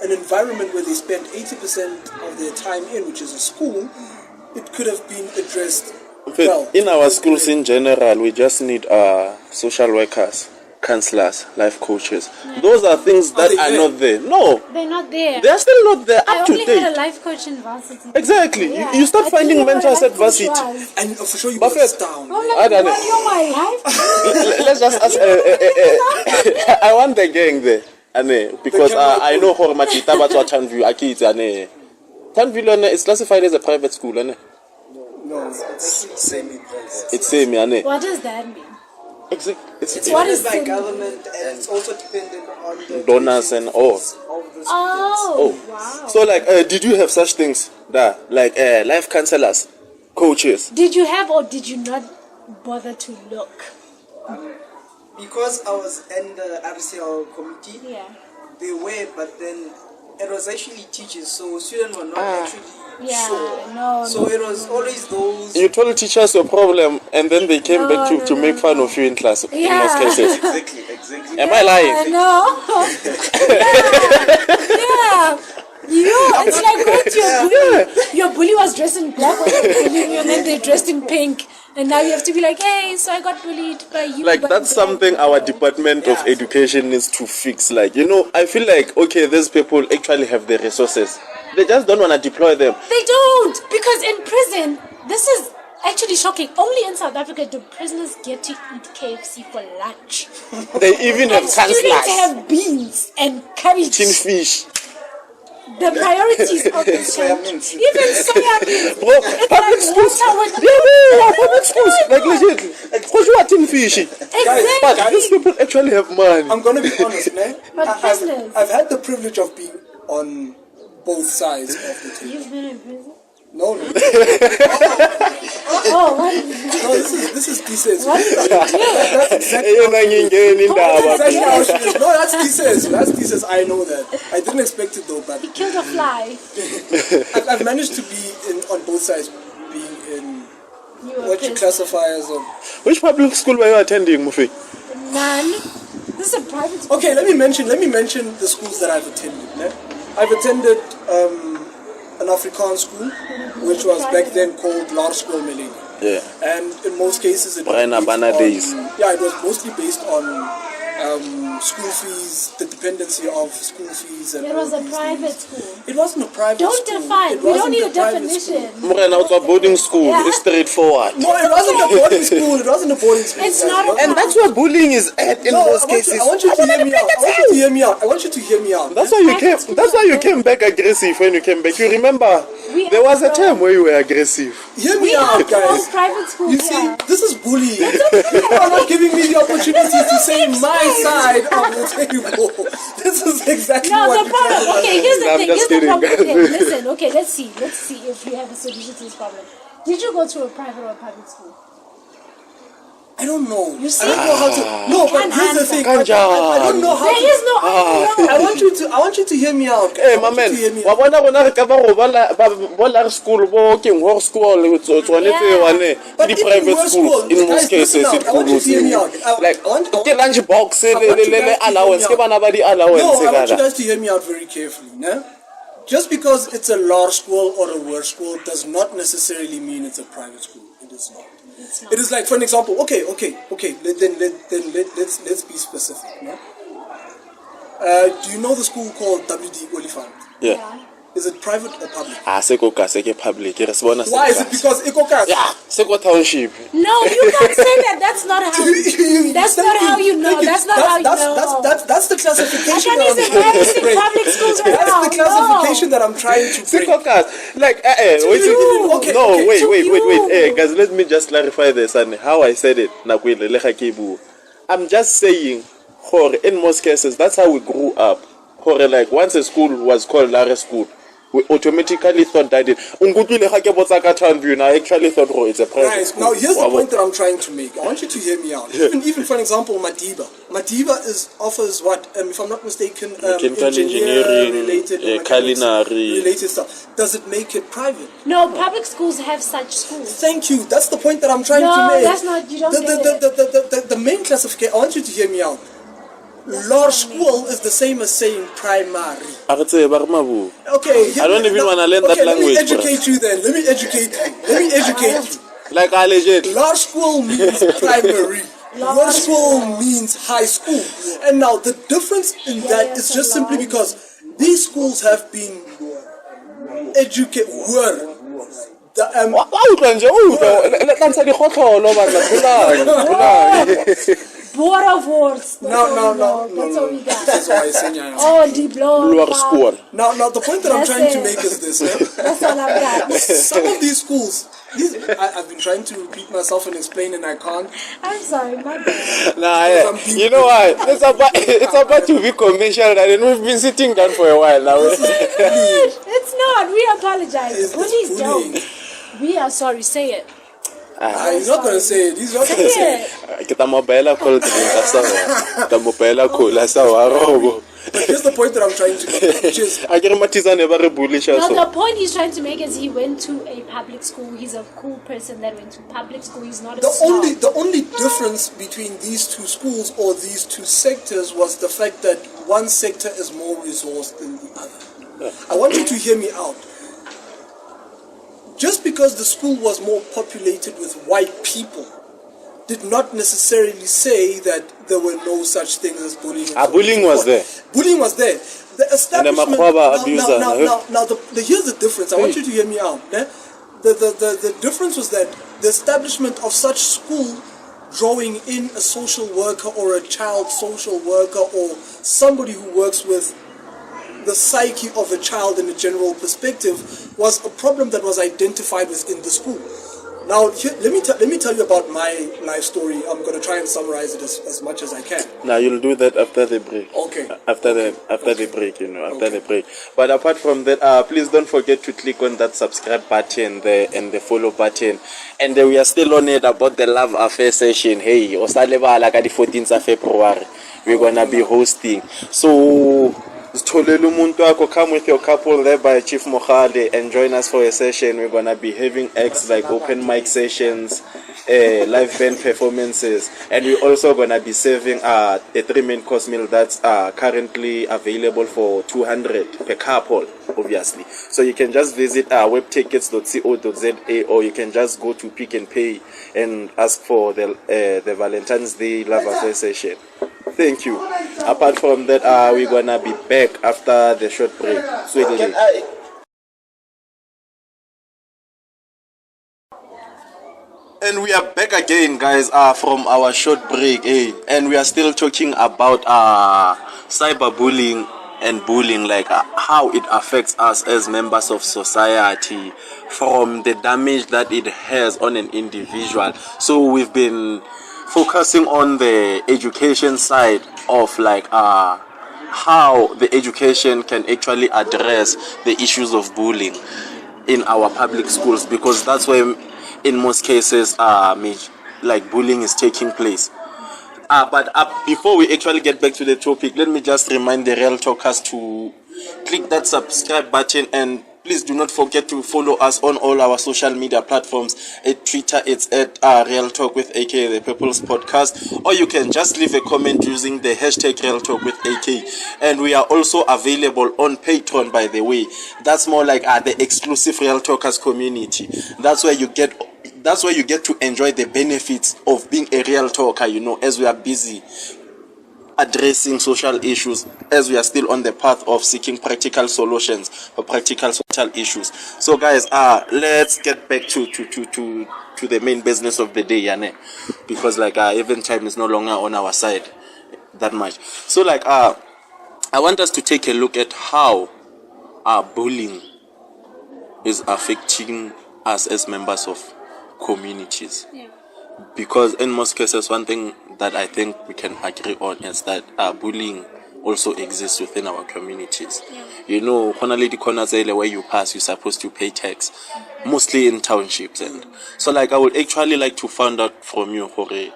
an environment where they spend 80% of their time in, which is a school, it could have been addressed well.
In our schools in general, we just need social workers, counselors, life coaches. Those are things that are not there. No,
they're not there.
They are still not there.
I only had a life coach in varsity.
Exactly. Yeah. You start finding mentors at varsity.
And for sure you got down.
I don't know. You're my life.
Let's just ask. I want the gang there. Because I know how much it about what Tanville Akay Tanville is classified as a private school.
No, it's semi.
It's semi.
What does that mean?
It's what is by government, and it's also dependent on the
donors and all.
Wow.
So like, did you have such things that like life counselors, coaches?
Did you have or did you not bother to look?
Because I was in the RCL committee, they were, but then
it was actually teachers, so students were not actually
Yeah,
sure.
no,
So it was always those.
You told teachers your problem, and then they came back to make fun of you in class. In most cases.
Exactly.
Am I lying?
No. yeah. It's like what your bully was dressed in black when they bullying you, and then they dressed in pink, and now you have to be like, hey, so I got bullied by you.
Like, that's something our Department of Education needs to fix. Like, I feel like, okay, these people actually have the resources. They just don't want to deploy them.
They don't, because in prison, this is actually shocking. Only in South Africa do prisoners get to eat KFC for lunch.
They even have
Students
counsellors.
have beans and cabbage.
Tin fish.
The priorities of this country. Even soya beans.
Bro, public schools. Public schools. Like, legit. Because you are tin fish.
Exactly.
But these people actually have money.
I'm gonna be honest, man.
But prisoners.
I've had the privilege of being on both sides of the table.
You've been in prison?
No.
Oh, what?
No, this is thesis.
What did you do?
That's exactly how she is. No, that's thesis. That's thesis. I know that. I didn't expect it though, but
He killed a fly.
I've managed to be on both sides, being in
You were
what you
pissed.
classify as a.
Which public school were you attending, Mufi?
None. This is a private school.
Okay, let me mention the schools that I've attended. Yeah? I've attended an Afrikaans school, which was back then called Laerskool Millennium.
Yeah.
And in most cases, it was
Braina
based
Bana
on-
days.
Yeah, it was mostly based on school fees, the dependency of school fees, and
It was
all
a
these
private
things.
school.
It wasn't a private
Don't
school.
define.
It
We don't
wasn't
need a
private
definition.
school.
Morena, it's a boarding school.
Yeah.
It's straightforward.
No, it wasn't a boarding school. It wasn't a boarding school.
It's
guys.
not
It wasn't-
And that's where bullying is at in
No,
most
I want
cases.
you to hear me out. I want you to hear me out. I want you to hear me out.
That's why you came. That's why you came back aggressive when you came back. You remember
We
there was a
are
time where you were aggressive.
Hear me
We
out,
are
guys.
private school.
You see,
here.
this is bullying. You are not giving me the opportunity to say my side of the table. This is exactly
No,
what
the problem. Okay, here's the
I'm
thing.
just
Here's the
kidding,
problem.
guys.
Okay, listen. Okay, let's see. Let's see if you have a solution to this problem. Did you go to a private or a public school?
I don't know.
You see?
I don't know how to. No, but
can't
here's the
answer.
thing. I don't know how
There
to.
is no answer.
I want you to hear me out.
Hey,
I
my
want you
man,
to hear me
wa
out.
bona rona re ka ba go bola school bo ke ngor school tswanetse wane
But
di
even
private
worse
schools
school,
in most
guys,
cases
listen out. I want you to hear me out.
like
I want-
ke lunch box
I want you
le
guys to hear
allowance
me
ke
out.
bana ba di
No,
allowance
I want you
kana
guys to hear me out very carefully. Nah? Just because it's a large school or a worse school does not necessarily mean it's a private school. It is not.
It's not.
It is like, for an example, okay. Let's be specific. Yeah? Do you know the school called WD Olifant?
yeah
Is it private or public?
se ko ka se ke public re se bona se
Why is it? Because Ikokas.
yeah se ko township
No, you can't say that. That's not how. That's not how you know. That's not how you know.
That's the classification.
Akay is embarrassing public schools right
That's
now.
the classification that I'm trying to
se
bring.
ko ka like wait
you.
Okay,
no
okay,
wait
to
wait
you.
hey guys, let me just clarify this and how I said it nakwile le ga ke bua. I'm just saying gore in most cases that's how we grew up. Gore like once a school was called Lara school, we automatically thought that it unkutlile ga ke botsa ka town view now I actually thought it's a private
Right.
school.
Now here's the
Wow.
point that I'm trying to make. I want you to hear me out. Even for example, Madiba. Madiba offers what? If I'm not mistaken,
Mechanical
engineer
engineering,
related,
culinary.
related stuff. Does it make it private?
No, public schools have such schools.
Thank you. That's the point that I'm trying to
No,
make.
that's not. You don't get it.
The main classification. I want you to hear me out. Large school is the same as saying primary.
A re tseba re mabu.
Okay.
I don't even wanna learn that language,
Let me educate you then. Let me educate you.
Like a legit.
Large school means primary. Large school means high school. And now the difference in that is just simply because these schools have been educated.
Wa utlwa nje le tlantsha dikgotlholo bana bulang.
Board of words.
No.
That's all we got.
That's why I say yeah.
Oh, diploma.
Lower school.
Now the point that I'm
That's
trying to
it.
make is this. Eh?
That's all I've got.
Some of these schools, I've been trying to repeat myself and explain and I can't.
I'm sorry, my bad.
Nah, yeah. You know what? It's about to be commercial and we've been sitting down for a while now.
It's not. We apologize.
It's
Bullies
bullying.
don't. We are sorry. Say it.
He's not going to say it. He's not going to say
Say
it.
it.
Kita mobile cold drink asawa. Kita mobile cola asawa robo.
But here's the point that I'm trying to make, which is
no, the point he's trying to make is he went to a public school. He's a cool person that went to public school. He's not a snob.
the only difference between these two schools or these two sectors was the fact that one sector is more resourced than the other. I want you to hear me out. Just because the school was more populated with white people did not necessarily say that there were no such things as bullying.
Bullying was there.
Bullying was there. The establishment. Here's the difference. I want you to hear me out. The difference was that the establishment of such school, drawing in a social worker or a child social worker or somebody who works with the psyche of a child in a general perspective, was a problem that was identified within the school. Now, let me tell you about my life story. I'm going to try and summarize it as much as I can.
Now you'll do that after the break.
Okay.
After the break, the break. But apart from that, please don't forget to click on that subscribe button and the follow button. And we are still on it about the love affair session. Hey, Osaleba like the 14th of February, we're gonna be hosting. So come with your couple there by Chief Mohale and join us for a session. We're gonna be having acts like open mic sessions, live band performances, and we're also gonna be serving a 3-main course meal that's currently available for 200 per couple, obviously. So you can just visit webtickets.co.za, or you can just go to Pick and Pay and ask for the Valentine's Day love affair session. Thank you. Apart from that, we're gonna be back after the short break. And we are back again, guys, from our short break, and we are still talking about cyberbullying and bullying, like how it affects us as members of society, from the damage that it has on an individual. So we've been focusing on the education side of like how the education can actually address the issues of bullying in our public schools, because that's where in most cases like bullying is taking place. But before we actually get back to the topic, let me just remind the Real Talkers to click that subscribe button, and please do not forget to follow us on all our social media platforms. At Twitter, it's at Real Talk with Akay, the People's Podcast. Or you can just leave a comment using the hashtag Real Talk with Akay. And we are also available on Patreon, by the way. That's more like the exclusive Real Talkers community. That's where you get to enjoy the benefits of being a real talker, as we are busy addressing social issues, as we are still on the path of seeking practical solutions for practical social issues. So guys, let's get back to the main business of the day, Yane, because even time is no longer on our side that much. So I want us to take a look at how bullying is affecting us as members of communities.
Yeah.
Because in most cases, one thing that I think we can agree on is that bullying also exists within our communities. Yeah. Where you pass, you're supposed to pay tax, mostly in townships. And so I would actually like to find out from you, Jorge,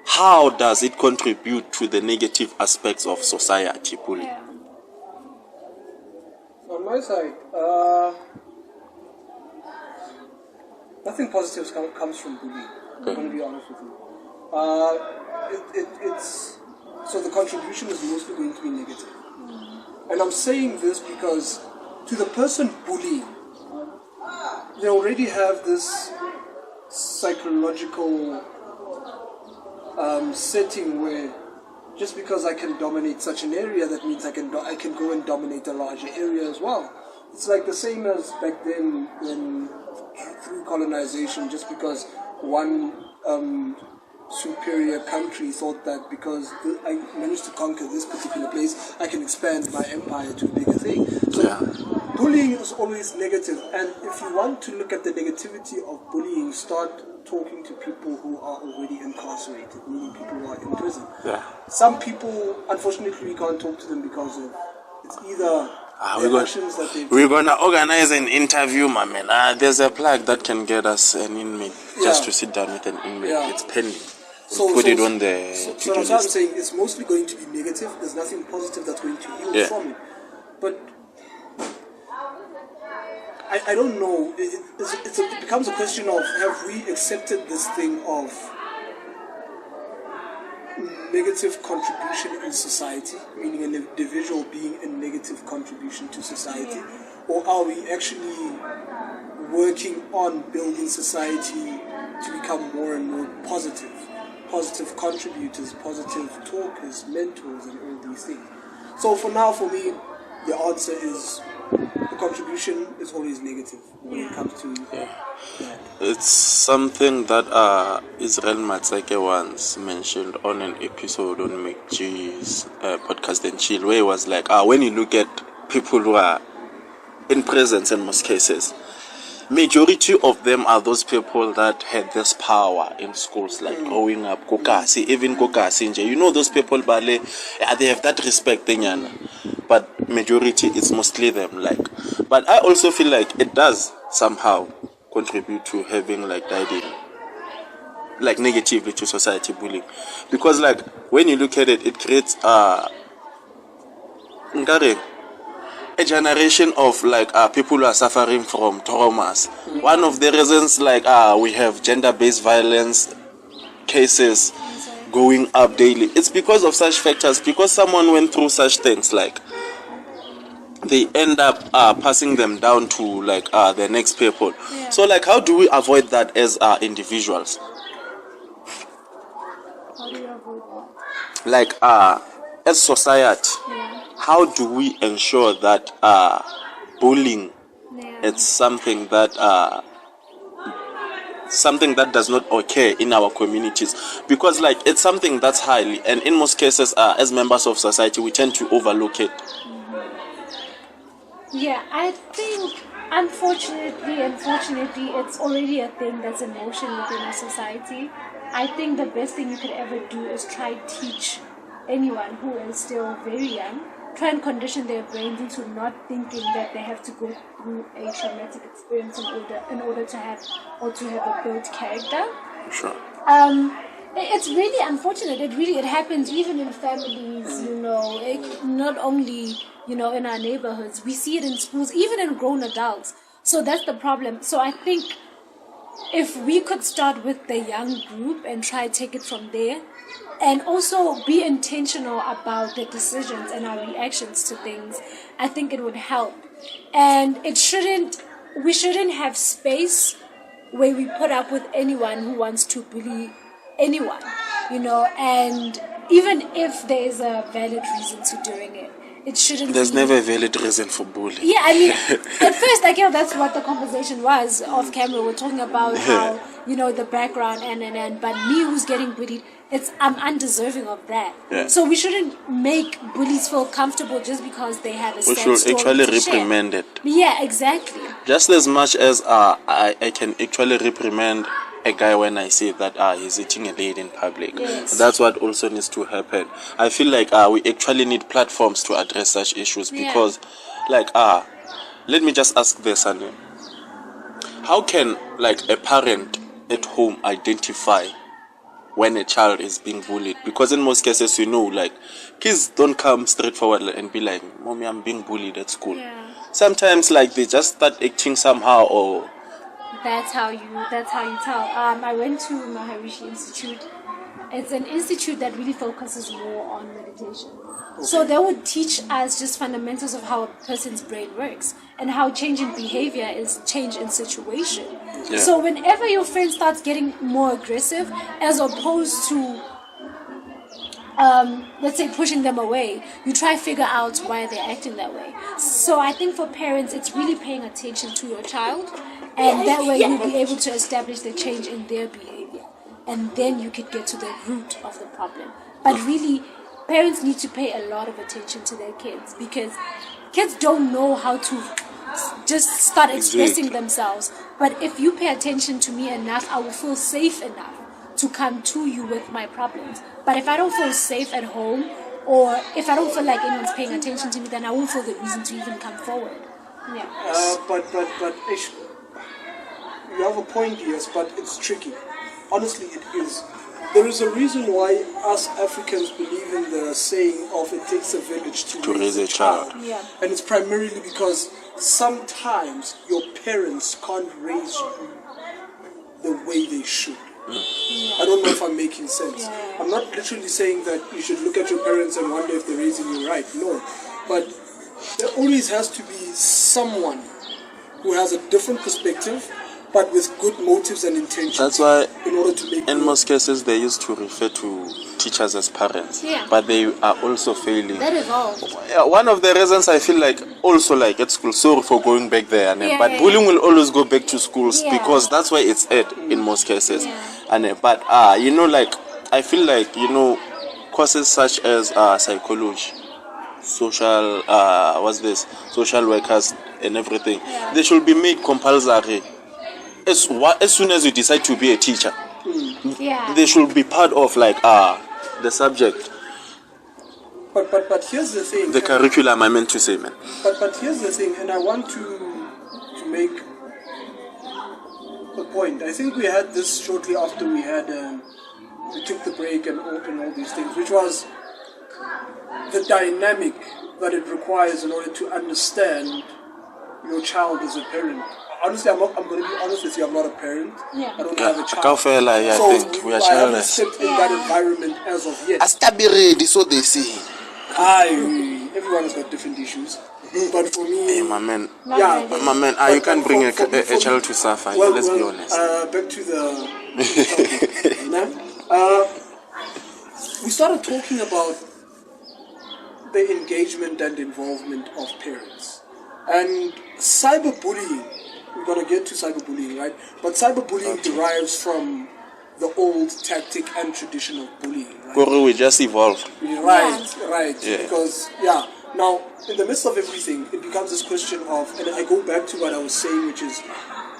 how does it contribute to the negative aspects of society, bullying?
Yeah.
On my side, nothing positive comes from bullying. I'm going to be honest with you. It's so the contribution is mostly going to be negative. And I'm saying this because to the person bullying, they already have this psychological setting where just because I can dominate such an area, that means I can go and dominate a larger area as well. It's like the same as back then when through colonization, just because one superior country thought that because I managed to conquer this particular place, I can expand my empire to a bigger thing. So bullying is always negative, and if you want to look at the negativity of bullying, start talking to people who are already incarcerated, meaning people who are in prison. Yeah. Some people, unfortunately, we can't talk to them because of it's either
we're gonna organize an interview, my man. There's a plug that can get us an inmate just to sit down with an inmate. It's pending. put it on the
so that's what I'm saying. It's mostly going to be negative. There's nothing positive that's going to yield from it. But I don't know. It becomes a question of, have we accepted this thing of negative contribution in society, meaning an individual being a negative contribution to society, or are we actually working on building society to become more and more positive contributors, positive talkers, mentors, and all these things? So for now, for me, the answer is the contribution is always negative when it comes to that.
It's something that Israel Matsake once mentioned on an episode on McG's podcast and Chill, where he was like, when you look at people who are in presence in most cases, majority of them are those people that had this power in schools, like growing up, Kokasi, even Kokasi, you know, those people, they have that respect, but majority is mostly them, like. But I also feel like it does somehow contribute to having like died in, like negatively to society bullying, because like when you look at it, it creates a generation of like people who are suffering from traumas. One of the reasons like we have gender-based violence cases going up daily, it's because of such factors, because someone went through such things, like they end up passing them down to like the next people. So like, how do we avoid that as individuals?
How do you avoid what?
Like as society, how do we ensure that bullying it's something that does not occur in our communities? Because like it's something that's highly, and in most cases as members of society we tend to overlook it.
Yeah, I think unfortunately, it's already a thing that's in motion within our society. I think the best thing you could ever do is try teach anyone who is still very young, try and condition their brains into not thinking that they have to go through a traumatic experience in order to have a built character.
Sure.
It's really unfortunate. It happens even in families, you know, not only, you know, in our neighborhoods. We see it in schools, even in grown adults. So that's the problem. So I think if we could start with the young group and try to take it from there, and also be intentional about the decisions and our reactions to things, I think it would help. And we shouldn't have space where we put up with anyone who wants to bully anyone, you know, and even if there is a valid reason to doing it, it shouldn't
There's never a valid reason for bullying.
Yeah, I mean, at first, like, you know, that's what the conversation was off camera. We're talking about how, you know, the background and but me who's getting bullied, I'm undeserving of that.
Yeah.
So we shouldn't make bullies feel comfortable just because they have a sad
We should
story
actually
to
reprimand
share.
it.
Yeah, exactly.
Just as much as I can actually reprimand a guy when I see that he's hitting a lady in public.
Yes.
That's what also needs to happen. I feel like we actually need platforms to address such issues, because like let me just ask this, Annie. How can like a parent at home identify when a child is being bullied? Because in most cases, you know, like kids don't come straightforward and be like, "Mommy, I'm being bullied at school."
Yeah.
Sometimes like they just start acting somehow, or
That's how you tell. I went to Maharishi Institute. It's an institute that really focuses more on meditation. So they would teach us just fundamentals of how a person's brain works and how change in behavior is change in situation.
Yeah.
So whenever your friend starts getting more aggressive, as opposed to let's say pushing them away, you try to figure out why they're acting that way. So I think for parents, it's really paying attention to your child, and that way you'll be able to establish the change in their behavior, and then you could get to the root of the problem. But really, parents need to pay a lot of attention to their kids, because kids don't know how to just start expressing themselves. But if you pay attention to me enough, I will feel safe enough to come to you with my problems. But if I don't feel safe at home, or if I don't feel like anyone's paying attention to me, then I won't feel the reason to even come forward. Yeah.
But you have a point, yes, but it's tricky. Honestly, it is. there is a reason why us Africans believe in the saying of it takes a village to raise a child.
Yeah.
And it's primarily because sometimes your parents can't raise you the way they should. I don't know if I'm making sense.
Yeah.
I'm not literally saying that you should look at your parents and wonder if they're raising you right. No. But there always has to be someone who has a different perspective, but with good motives and intentions.
That's why
in order to make
in most cases they used to refer to teachers as parents.
Yeah.
But they are also failing.
That evolved.
Yeah, one of the reasons I feel like also like at school, sorry for going back there,
Yeah,
but
yeah,
bullying will always go back to schools
Yeah.
because that's where it's at in most cases.
Yeah.
But you know, like I feel like, you know, courses such as psychology, social social workers and everything,
Yeah.
they should be made compulsory as soon as you decide to be a teacher.
Yeah.
They should be part of like the subject,
But here's the thing.
the curriculum, I meant to say, man.
But here's the thing, and I want to make a point. I think we had this shortly after we took the break and opened all these things, which was the dynamic that it requires in order to understand your child as a parent. Honestly, I'm going to be honest with you. I'm not a parent.
Yeah.
I don't have a child.
I
So
think we are
I haven't
childless.
stepped in that environment as of yet.
I still be ready, so they say.
Everyone has got different issues. But for me,
Hey, my man.
yeah,
My man, you can't bring a child to suffer.
Well,
let's be honest.
Back to the topic. We started talking about the engagement and involvement of parents. And cyberbullying, we're going to get to cyberbullying, right? But cyberbullying derives from the old tactic and tradition of bullying, right?
Koro, we just evolve.
Right.
Yeah.
Because, now, in the midst of everything, it becomes this question of, and I go back to what I was saying, which is,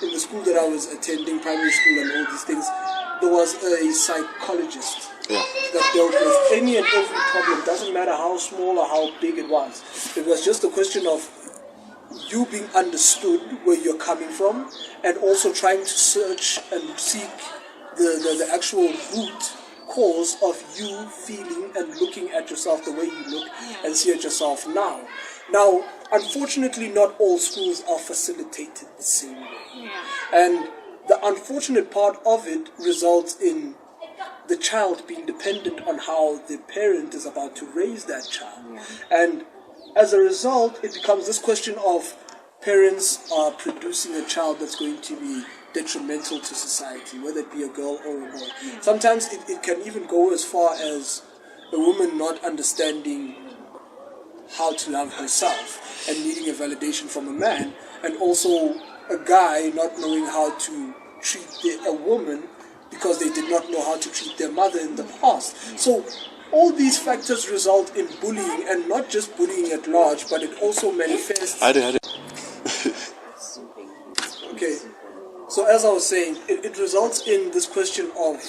in the school that I was attending, primary school and all these things, there was a psychologist that dealt with any and every problem. Doesn't matter how small or how big it was. It was just a question of you being understood where you're coming from, and also trying to search and seek the actual root cause of you feeling and looking at yourself the way you look and see at yourself now. Now, unfortunately, not all schools are facilitated the same way.
Yeah.
And the unfortunate part of it results in the child being dependent on how the parent is about to raise that child. And as a result, it becomes this question of parents are producing a child that's going to be detrimental to society, whether it be a girl or a boy. Sometimes it can even go as far as a woman not understanding how to love herself and needing a validation from a man, and also a guy not knowing how to treat a woman because they did not know how to treat their mother in the past. So all these factors result in bullying, and not just bullying at large, but it also manifests. Okay, so as I was saying, it results in this question of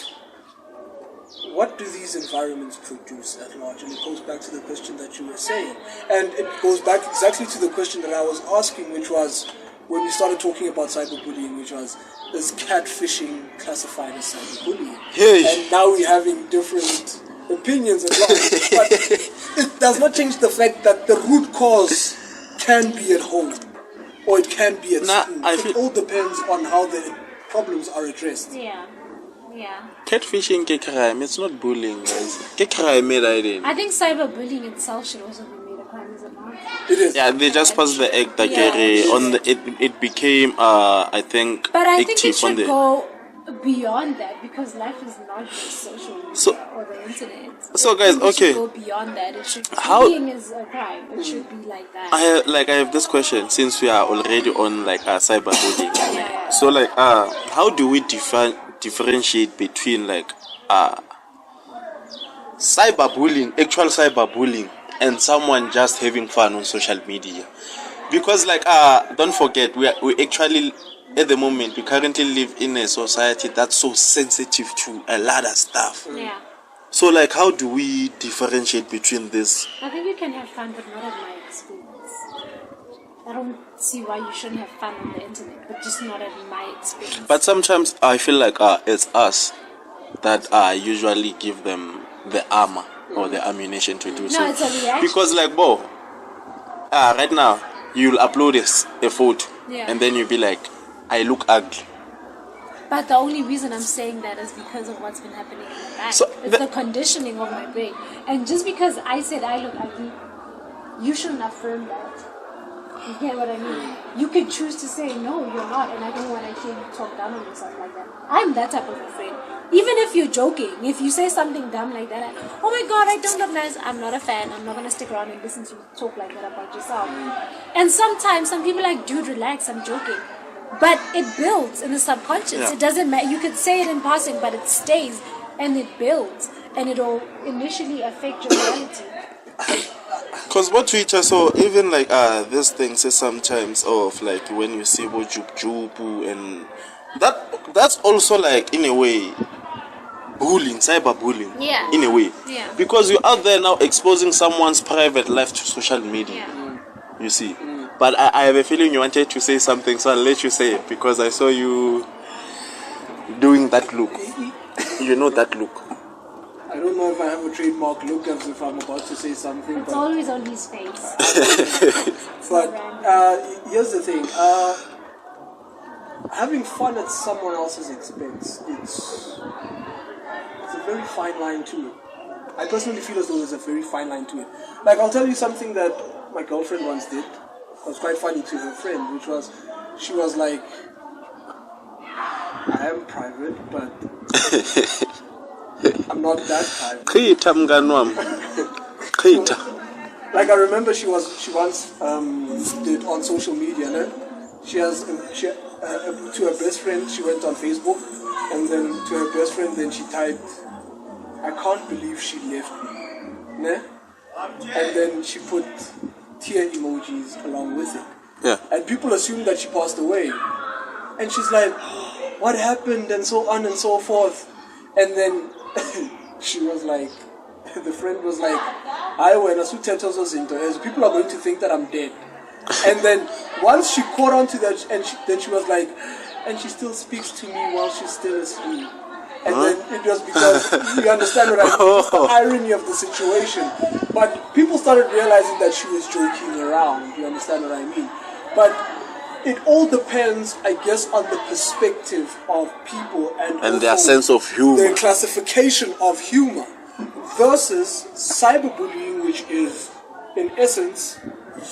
what do these environments produce at large? And it goes back to the question that you were saying. And it goes back exactly to the question that I was asking, which was when we started talking about cyberbullying, which was, is catfishing classified as cyberbullying?
Hey.
And now we're having different opinions at large. But it does not change the fact that the root cause can be at home, or it can be at school. It all depends on how the problems are addressed.
Yeah.
Catfishing ke crime. It's not bullying, guys. Ke crime,
I think cyberbullying itself should also be made a crime, is it not?
It is.
Yeah, they just passed the act that it became I think
But I think
active
it should
on the
go beyond that, because life is not just social media or the internet.
So guys,
It should
okay.
go beyond that. It should. Bullying is a crime. It should be like that.
I have this question, since we are already on like cyberbullying. So like how do we differentiate between like cyberbullying, actual cyberbullying, and someone just having fun on social media? Because like don't forget, we actually at the moment we currently live in a society that's so sensitive to a lot of stuff.
Yeah.
So like how do we differentiate between this?
I think you can have fun, but not at my expense. I don't see why you shouldn't have fun on the internet, but just not at my expense.
But sometimes I feel like it's us that usually give them the armor or the ammunition to do so.
No, it's a reaction.
Because like, right now you'll upload a photo, and then you'll be like, I look ugly.
But the only reason I'm saying that is because of what's been happening in my life.
So
it's the conditioning of my brain. And just because I said I look ugly, you shouldn't affirm that. You get what I mean? You could choose to say, no, you're not, and I don't want to hear you talk down on yourself like that. I'm that type of a friend. Even if you're joking, if you say something dumb like that, oh my god, I don't look nice, I'm not a fan, I'm not going to stick around and listen to you talk like that about yourself. And sometimes some people are like, dude, relax, I'm joking. But it builds in the subconscious.
Yeah.
It doesn't matter. You could say it in passing, but it stays and it builds, and it'll initially affect your reality.
Because what Twitter, so even like this thing says sometimes of like when you see what jubu and that's also like in a way bullying, cyberbullying.
Yeah.
In a way.
Yeah.
Because you're out there now exposing someone's private life to social media.
Yeah.
You see. But I have a feeling you wanted to say something, so I'll let you say it because I saw you doing that look. You know that look.
I don't know if I have a trademark look as if I'm about to say something.
It's always on his face.
But here's the thing. Having fun at someone else's expense, it's a very fine line to it. I personally feel as though there's a very fine line to it. Like, I'll tell you something that my girlfriend once did. It was quite funny to her friend, which was, she was like, I am private, but I'm not that private. Like, I remember she once did on social media, no? To her best friend, she went on Facebook, and then to her best friend, then she typed, I can't believe she left me, ne? And then she put tear emojis along with it.
Yeah.
And people assumed that she passed away. And she's like, what happened? And so on and so forth. And then she was like, the friend was like, people are going to think that I'm dead. And then once she caught on to that, and then she was like, and she still speaks to me while she's still asleep. And then it was because, you understand what I mean? It's the irony of the situation. But people started realizing that she was joking around, you understand what I mean? But it all depends, I guess, on the perspective of people and
their sense of humor.
Their classification of humor versus cyberbullying, which is, in essence,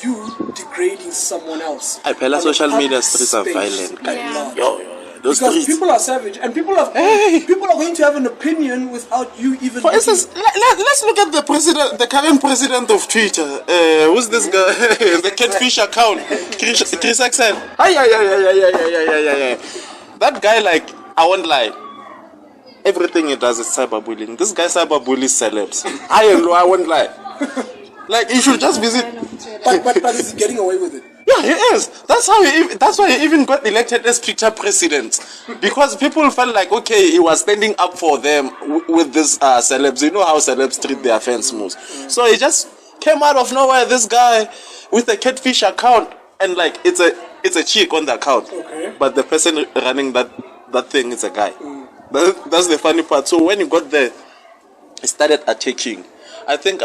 you degrading someone else.
I feel social media streets are violent.
Yeah.
Those
because
streets.
people are savage, and people are going to have an opinion without you even.
For instance, let's look at the current president of Twitter. Who's this guy? The catfish account, Chris Axel. Yeah. That guy, like, I won't lie. Everything he does is cyberbullying. This guy cyberbullies celebs. I won't lie. Like, he should just visit.
But is he getting away with it?
Yeah, he is. That's why he even got elected as Twitter president. Because people felt like, okay, he was standing up for them with this celebs. You know how celebs treat their fans most. So he just came out of nowhere, this guy with a catfish account, and like it's a chick on the account. Okay. But the person running that thing is a guy. That's the funny part. So when he got there, he started attacking. I think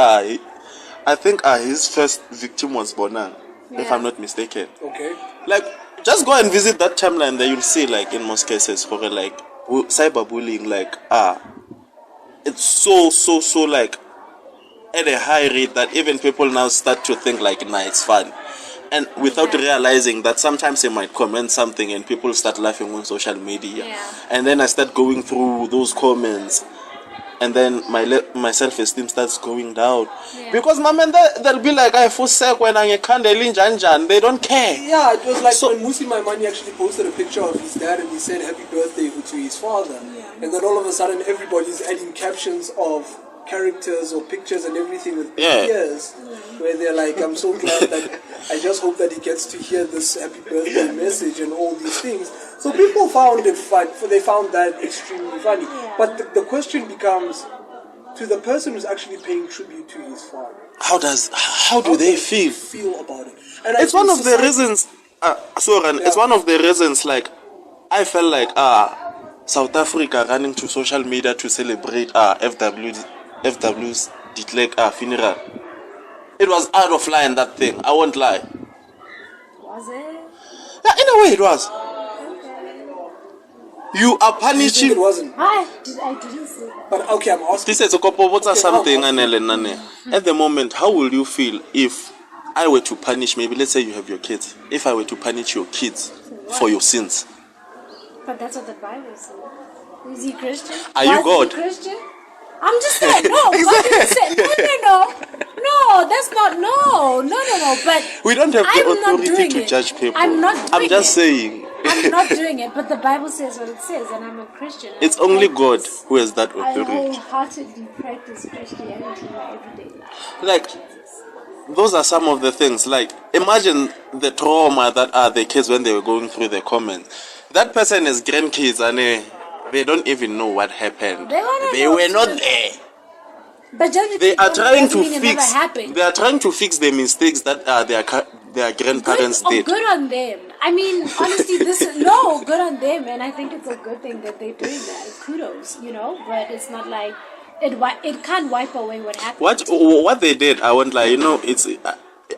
his first victim was Bonan, if I'm not mistaken. Okay. Like, just go and visit that timeline there, you'll see, like, in most cases, for like, cyberbullying, like, it's so, like, at a high rate that even people now start to think, like, nah, it's fun. And without realizing that sometimes they might comment something and people start laughing on social media. Yeah. And then I start going through those comments. And then my self-esteem starts going down. Yeah. Because my man, they'll be like, I forsake when I can't they don't care.
Yeah, it was like when Musi Maimani actually posted a picture of his dad and he said happy birthday to his father. Yeah. And then all of a sudden everybody's adding captions of characters or pictures and everything with tears, where they're like, I'm so glad that I just hope that he gets to hear this happy birthday message and all these things. So people found it fun, they found that extremely funny. Yeah. But the question becomes, to the person who's actually paying tribute to his father,
how do they feel
about it? And
it's one of the reasons. It's one of the reasons. Like, I felt like South Africa running to social media to celebrate FW's de Klerk funeral. It was out of line, that thing. I won't lie.
Was it?
Yeah, in a way it was. You are punishing.
It wasn't.
I didn't say that.
But okay, I'm asking.
This is a couple of something. At the moment, how will you feel if I were to punish, maybe let's say you have your kids, if I were to punish your kids for your sins?
But that's what the Bible says. Is he Christian?
Are you God?
Christian? I'm just saying, no. What did you say? No, that's not, no. But
we don't have the
I'm not
authority
doing
to
it.
judge people.
I'm
just saying.
I'm not doing it, but the Bible says what it says, and I'm a Christian.
It's only God who has that
I
authority.
wholeheartedly practice Christianity in my everyday life.
Like, those are some of the things. Like, imagine the trauma that the kids when they were going through the comments. That person has grandkids and they don't even know what happened. They were not there.
But
they are trying to fix.
They
are trying to fix the mistakes that their grandparents did.
Good on them. I mean, honestly, good on them, and I think it's a good thing that they're doing that. Kudos, but it's not like it can't wipe away what happened.
What they did, I won't lie. It's.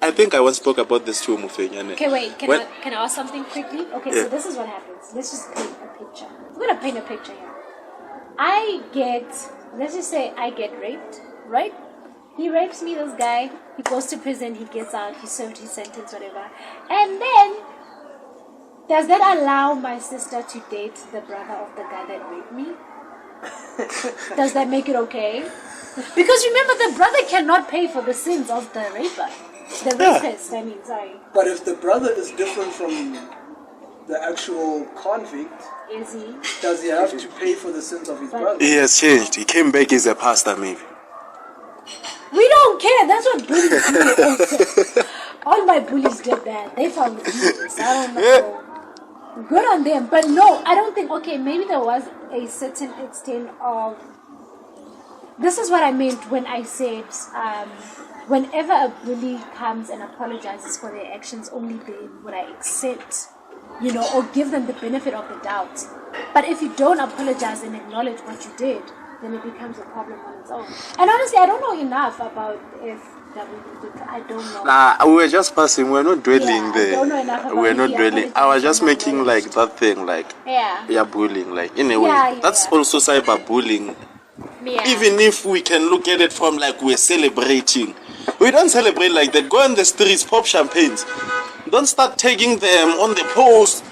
I think I once spoke about this too, Mufenyane.
Okay, wait. Can I ask something quickly? Okay, so this is what happens. Let's just paint a picture. I'm gonna paint a picture here. Let's just say I get raped, right? He rapes me, this guy. He goes to prison. He gets out. He served his sentence, whatever. And then, does that allow my sister to date the brother of the guy that raped me? Does that make it okay? Because remember, the brother cannot pay for the sins of the raper. The rapist, sorry.
But if the brother is different from the actual convict,
is he?
Does he have to pay for the sins of his brother?
He has changed. He came back as a pastor, maybe.
We don't care. That's what bullies do also. All my bullies did that. They found Jesus. I don't know. Good on them. But no, I don't think, okay, maybe there was a certain extent of... This is what I meant when I said... whenever a bully comes and apologizes for their actions, only then would I accept, or give them the benefit of the doubt. But if you don't apologize and acknowledge what you did, then it becomes a problem on its own. And honestly, I don't know enough about I don't know.
We were just passing. We're not dwelling there.
I don't know enough about
we're not dwelling. I was just making like that thing, like bullying, like in a way. That's also cyberbullying.
Yeah.
Even if we can look at it from like we're celebrating. We don't celebrate like that. Go on the streets, pop champagnes. Don't start taking them on the post.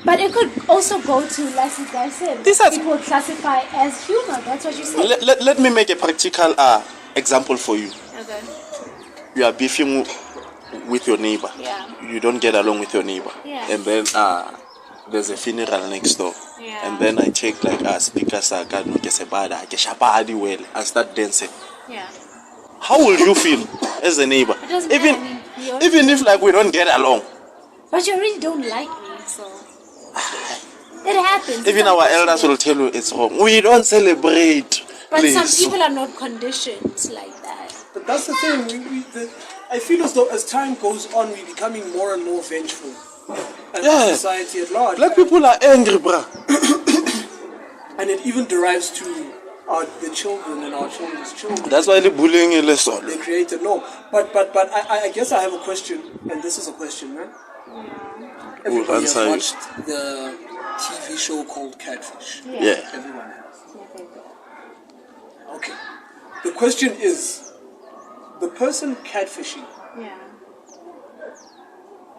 But it could also go to, like you guys said, it will classify as humor. That's what you said.
Let me make a practical example for you.
Okay.
You are beefing with your neighbor.
Yeah.
You don't get along with your neighbor.
Yeah.
And then there's a funeral next door.
Yeah.
And then I take like speakers I start dancing.
Yeah.
How will you feel as a neighbor? Even if like we don't get along.
But you really don't like me, so it happens.
Even our elders will tell you it's wrong. We don't celebrate.
But
please.
Some people are not conditioned like that.
But that's the thing. I feel as though as time goes on, we're becoming more and more vengeful. And society at large.
Black people are angry, bruh.
And it even derives to the children and our children's children.
That's why they're bullying a lesson.
They create a norm. But I guess I have a question, and this is a question, man. Everybody has watched the TV show called Catfish.
Yeah.
Everyone has. Okay. The question is, the person catfishing,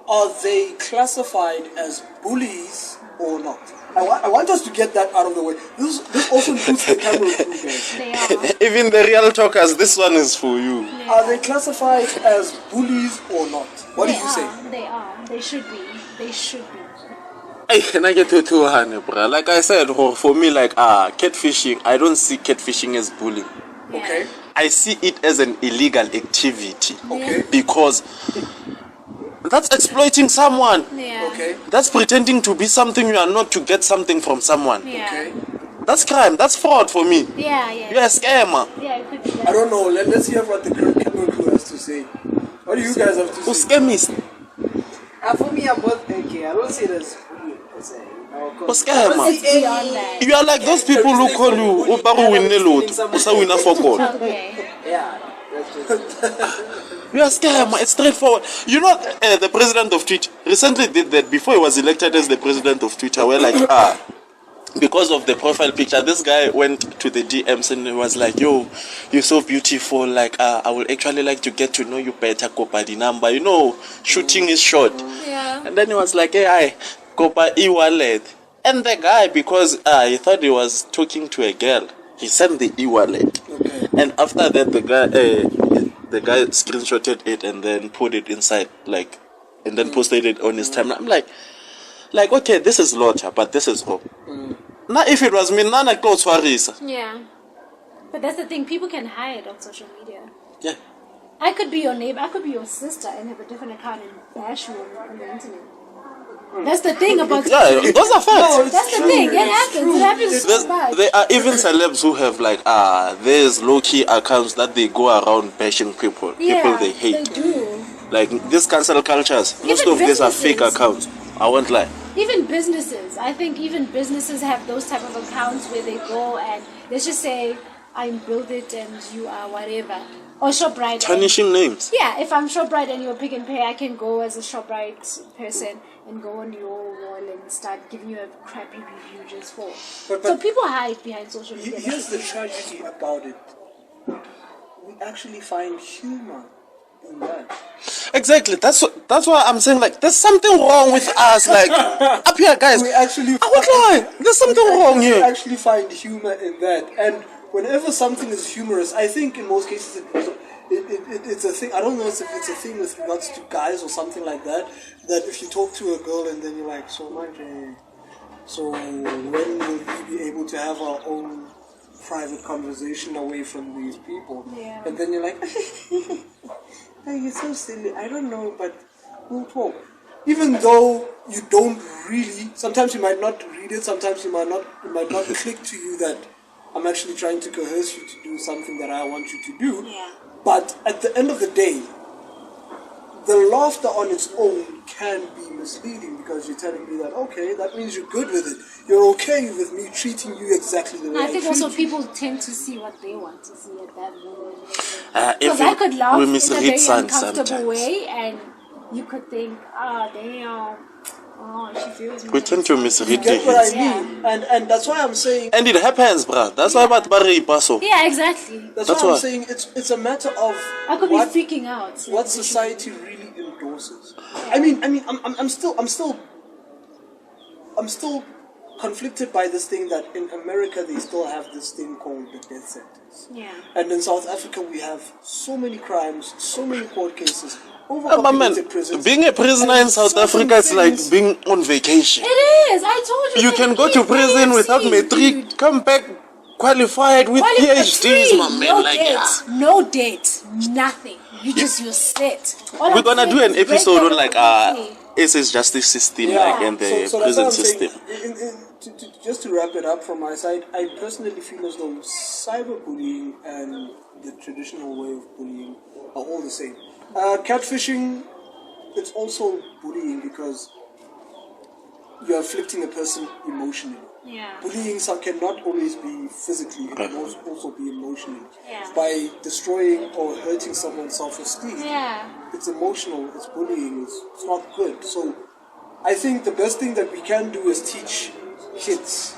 are they classified as bullies or not? I want us to get that out of the way. This also includes the camera crew guys.
They are.
Even the real talkers, this one is for you.
Yeah.
Are they classified as bullies or not? What do you say?
They are. They should be. They should be.
Hey, can I get to 200, bro? Like I said, for me, like catfishing, I don't see catfishing as bullying.
Yeah.
Okay.
I see it as an illegal activity.
Okay.
Because that's exploiting someone.
Yeah.
Okay.
That's pretending to be something you are not to get something from someone.
Yeah.
Okay.
That's crime. That's fraud for me.
Yeah.
You're a scammer.
Yeah, it could be that.
I don't know. Let's hear what the camera crew has to say. What do you guys have to say?
Who's scammies?
For me, I'm both okay. I don't see it as bullying per se,
Scammer.
It's beyond that.
You are like those people who call you Ubaru Winelot, Usawina Fokol.
Okay.
Yeah. That's just
You are scammer, it's straightforward. You know, the president of Twitter recently did that before he was elected as the president of Twitter. We're like, because of the profile picture, this guy went to the DMs and he was like, yo, you're so beautiful. Like, I would actually like to get to know you better, Kopa the number. You know, shooting is short.
Yeah.
And then he was like, hey, I, Kopa e-wallet. And the guy, because he thought he was talking to a girl, he sent the e-wallet.
Okay.
And after that, the guy screenshotted it and then put it inside, like, and then posted it on his timeline. I'm like, okay, this is Lotcha, but this is all. Now, if it was me, Nana close Farisa.
Yeah. But that's the thing, people can hide on social media.
Yeah.
I could be your neighbor, I could be your sister and have a different account and bash you on the internet. That's the thing about
Yeah, those are facts.
that's the thing. It happens. It happens so much.
There are even celebs who have like there's low-key accounts that they go around bashing people they hate.
They do.
Like these cancel cultures, most
Even
of these are fake
businesses.
accounts. I won't lie.
Even businesses. I think even businesses have those type of accounts where they go and let's just say I'm Build It and you are whatever. Or ShopRite.
Tarnishing names.
Yeah, if I'm ShopRite and you're Pick and Pay, I can go as a ShopRite person and go on your wall and start giving you a crappy review just for. So people hide behind social media.
Here's the tragedy about it. We actually find humor in that.
Exactly. That's why I'm saying like there's something wrong with us. Like up here, guys.
We actually
I won't lie. There's something wrong
We
here.
actually find humor in that. And whenever something is humorous, I think in most cases it's a thing. I don't know if it's a thing with regards to guys or something like that. That if you talk to a girl and then you're like, so much, so when will we be able to have our own private conversation away from these people?
Yeah.
And then you're like, hey, you're so silly. I don't know, but we'll talk. Even though you don't really, sometimes you might not read it. Sometimes it might not click to you that I'm actually trying to coerce you to do something that I want you to do.
Yeah.
But at the end of the day, the laughter on its own can be misleading because you're telling me that, okay, that means you're good with it. You're okay with me treating you exactly the way
I think
treat
also
you.
people tend to see what they want to see at that moment. Because
If
I could laugh
we
in a
misread
very
signs
uncomfortable
sometimes.
way and you could think, damn, she feels me.
We tend to misread
Get what I
it.
mean? And that's why I'm saying.
And it happens, bruh. That's why about Barry Paso.
Yeah, exactly.
That's
That's
why I'm
why.
saying it's a matter of
I could
what,
be freaking out.
what society really endorses. I mean, I'm still conflicted by this thing that in America they still have this thing called the death sentence.
Yeah.
And in South Africa we have so many crimes, so many court cases,
My man,
overpopulated prisons.
being a prisoner in South
certain
Africa is like
things-
being on vacation.
It is. I told you.
You can go to prison without matric, come back qualified with PhDs, my man.
No
Like,
date. No date. Nothing. You sit.
we're gonna do an episode on like SS justice system, like and the
so that's
prison
what I'm saying.
system.
Just to wrap it up from my side, I personally feel as though cyberbullying and the traditional way of bullying are all the same. Catfishing, it's also bullying because you're afflicting a person emotionally.
Yeah.
Bullying cannot always be physically, it can also be emotionally.
Yeah.
By destroying or hurting someone's self-esteem,
Yeah.
it's emotional, it's bullying, it's not good. So I think the best thing that we can do is teach kids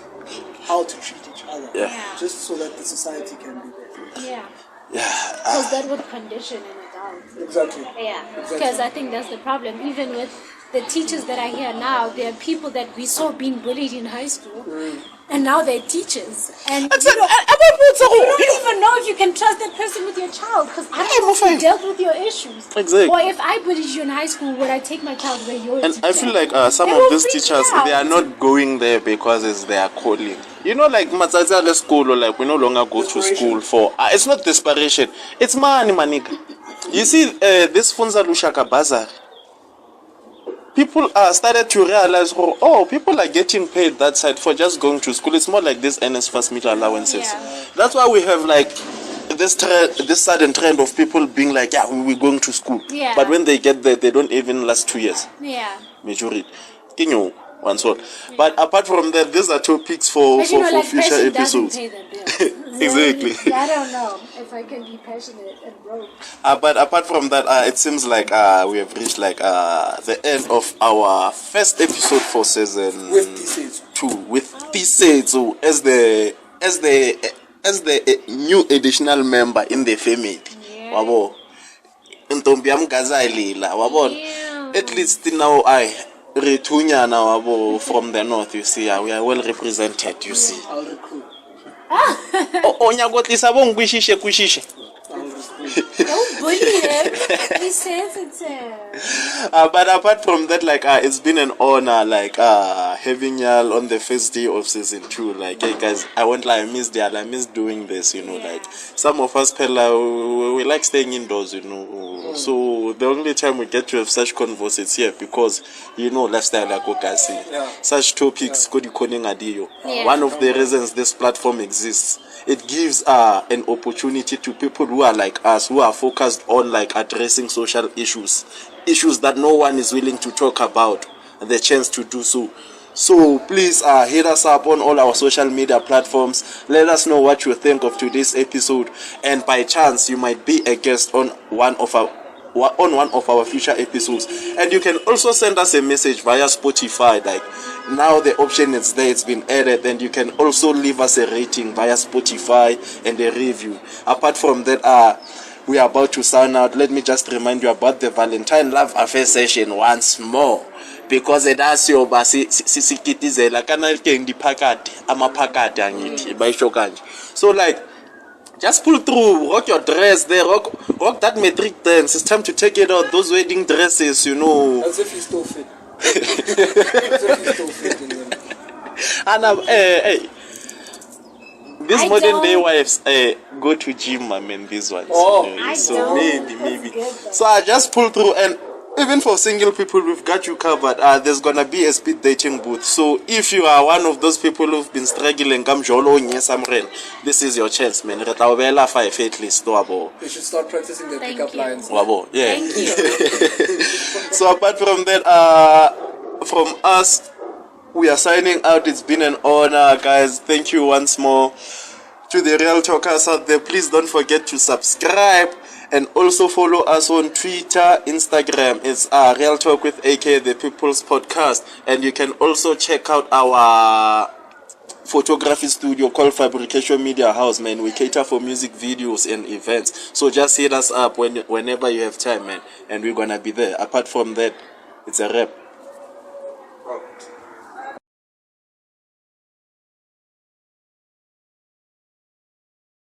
how to treat each other.
Yeah.
Just so that the society can be better.
Yeah.
Yeah.
Because that would condition an adult.
Exactly.
Yeah, because I think that's the problem. Even with the teachers that are here now, there are people that we saw being bullied in high school, and now they're teachers. And you don't even know if you can trust that person with your child, because I haven't dealt with your issues.
Exactly.
Or if I bullied you in high school, would I take my child where you're a
And
teacher?
I feel like some
They
of
will
these
freak me
teachers,
out.
they are not going there because it's their calling. You know, like Matsazia school, or like we no longer go to school for. It's not desperation. It's money, manika. You see, this Funza Lushaka Bazar. People started to realize, people are getting paid that side for just going to school. It's more like this NS first meter allowances.
Yeah.
That's why we have like this sudden trend of people being like, yeah, we're going to school.
Yeah.
But when they get there, they don't even last 2 years.
Yeah.
Majority. You know, Once all. But apart from that, these are topics for future
passion
episodes.
doesn't pay the bills.
Exactly.
I don't know if I can be passionate and broke.
But apart from that, it seems like we have reached like the end of our first episode for season
With
2 with Tisetso as the new additional member in the family. Wabo. Ntombi yam gazayilila, wabona. At least now I rethunya now wabo from the north, you see. We are well represented, you see.
I'll recruit.
Onyagotisa kwishishe.
Don't bully him. He's sensitive.
But apart from that, like it's been an honor, like having y'all on the first day of season 2. Like, hey guys, I won't lie, I missed y'all. I miss doing this, you know. Like some of us, we like staying indoors, you know. So the only time we get to have such convos is here because you know lifestyle like Okasi. Such topics could One of the reasons this platform exists. It gives an opportunity to people who are like us, who are focused on like addressing social issues that no one is willing to talk about, the chance to do so. So please hit us up on all our social media platforms. Let us know what you think of today's episode, and by chance you might be a guest on one of our future episodes. And you can also send us a message via Spotify. Like now the option is there, it's been added, and you can also leave us a rating via Spotify and a review. Apart from that, we are about to sign out. Let me just remind you about the Valentine Love Affair session once more, because it has your sisikitizela kana kendi phakade amaphakade angithi bayisho kanje. So like just pull through, rock your dress there, rock that metric dance. It's time to take it out, those wedding dresses, you know.
As if he's still fit.
And hey, these modern day wives go to gym, I mean, these ones. So maybe. So I just pull through, and even for single people, we've got you covered. There's gonna be a speed dating booth. So if you are one of those people who've been struggling, this is your chance, man. You should
start practicing the pickup lines.
Yeah.
Thank you.
So apart from that, from us, we are signing out. It's been an honor, guys. Thank you once more to the Real Talkers out there. Please don't forget to subscribe and also follow us on Twitter, Instagram. It's Real Talk with Akay, the People's Podcast. And you can also check out our photography studio called Fabrication Media House, man. We cater for music videos and events. So just hit us up whenever you have time, man. And we're gonna be there. Apart from that, it's a wrap.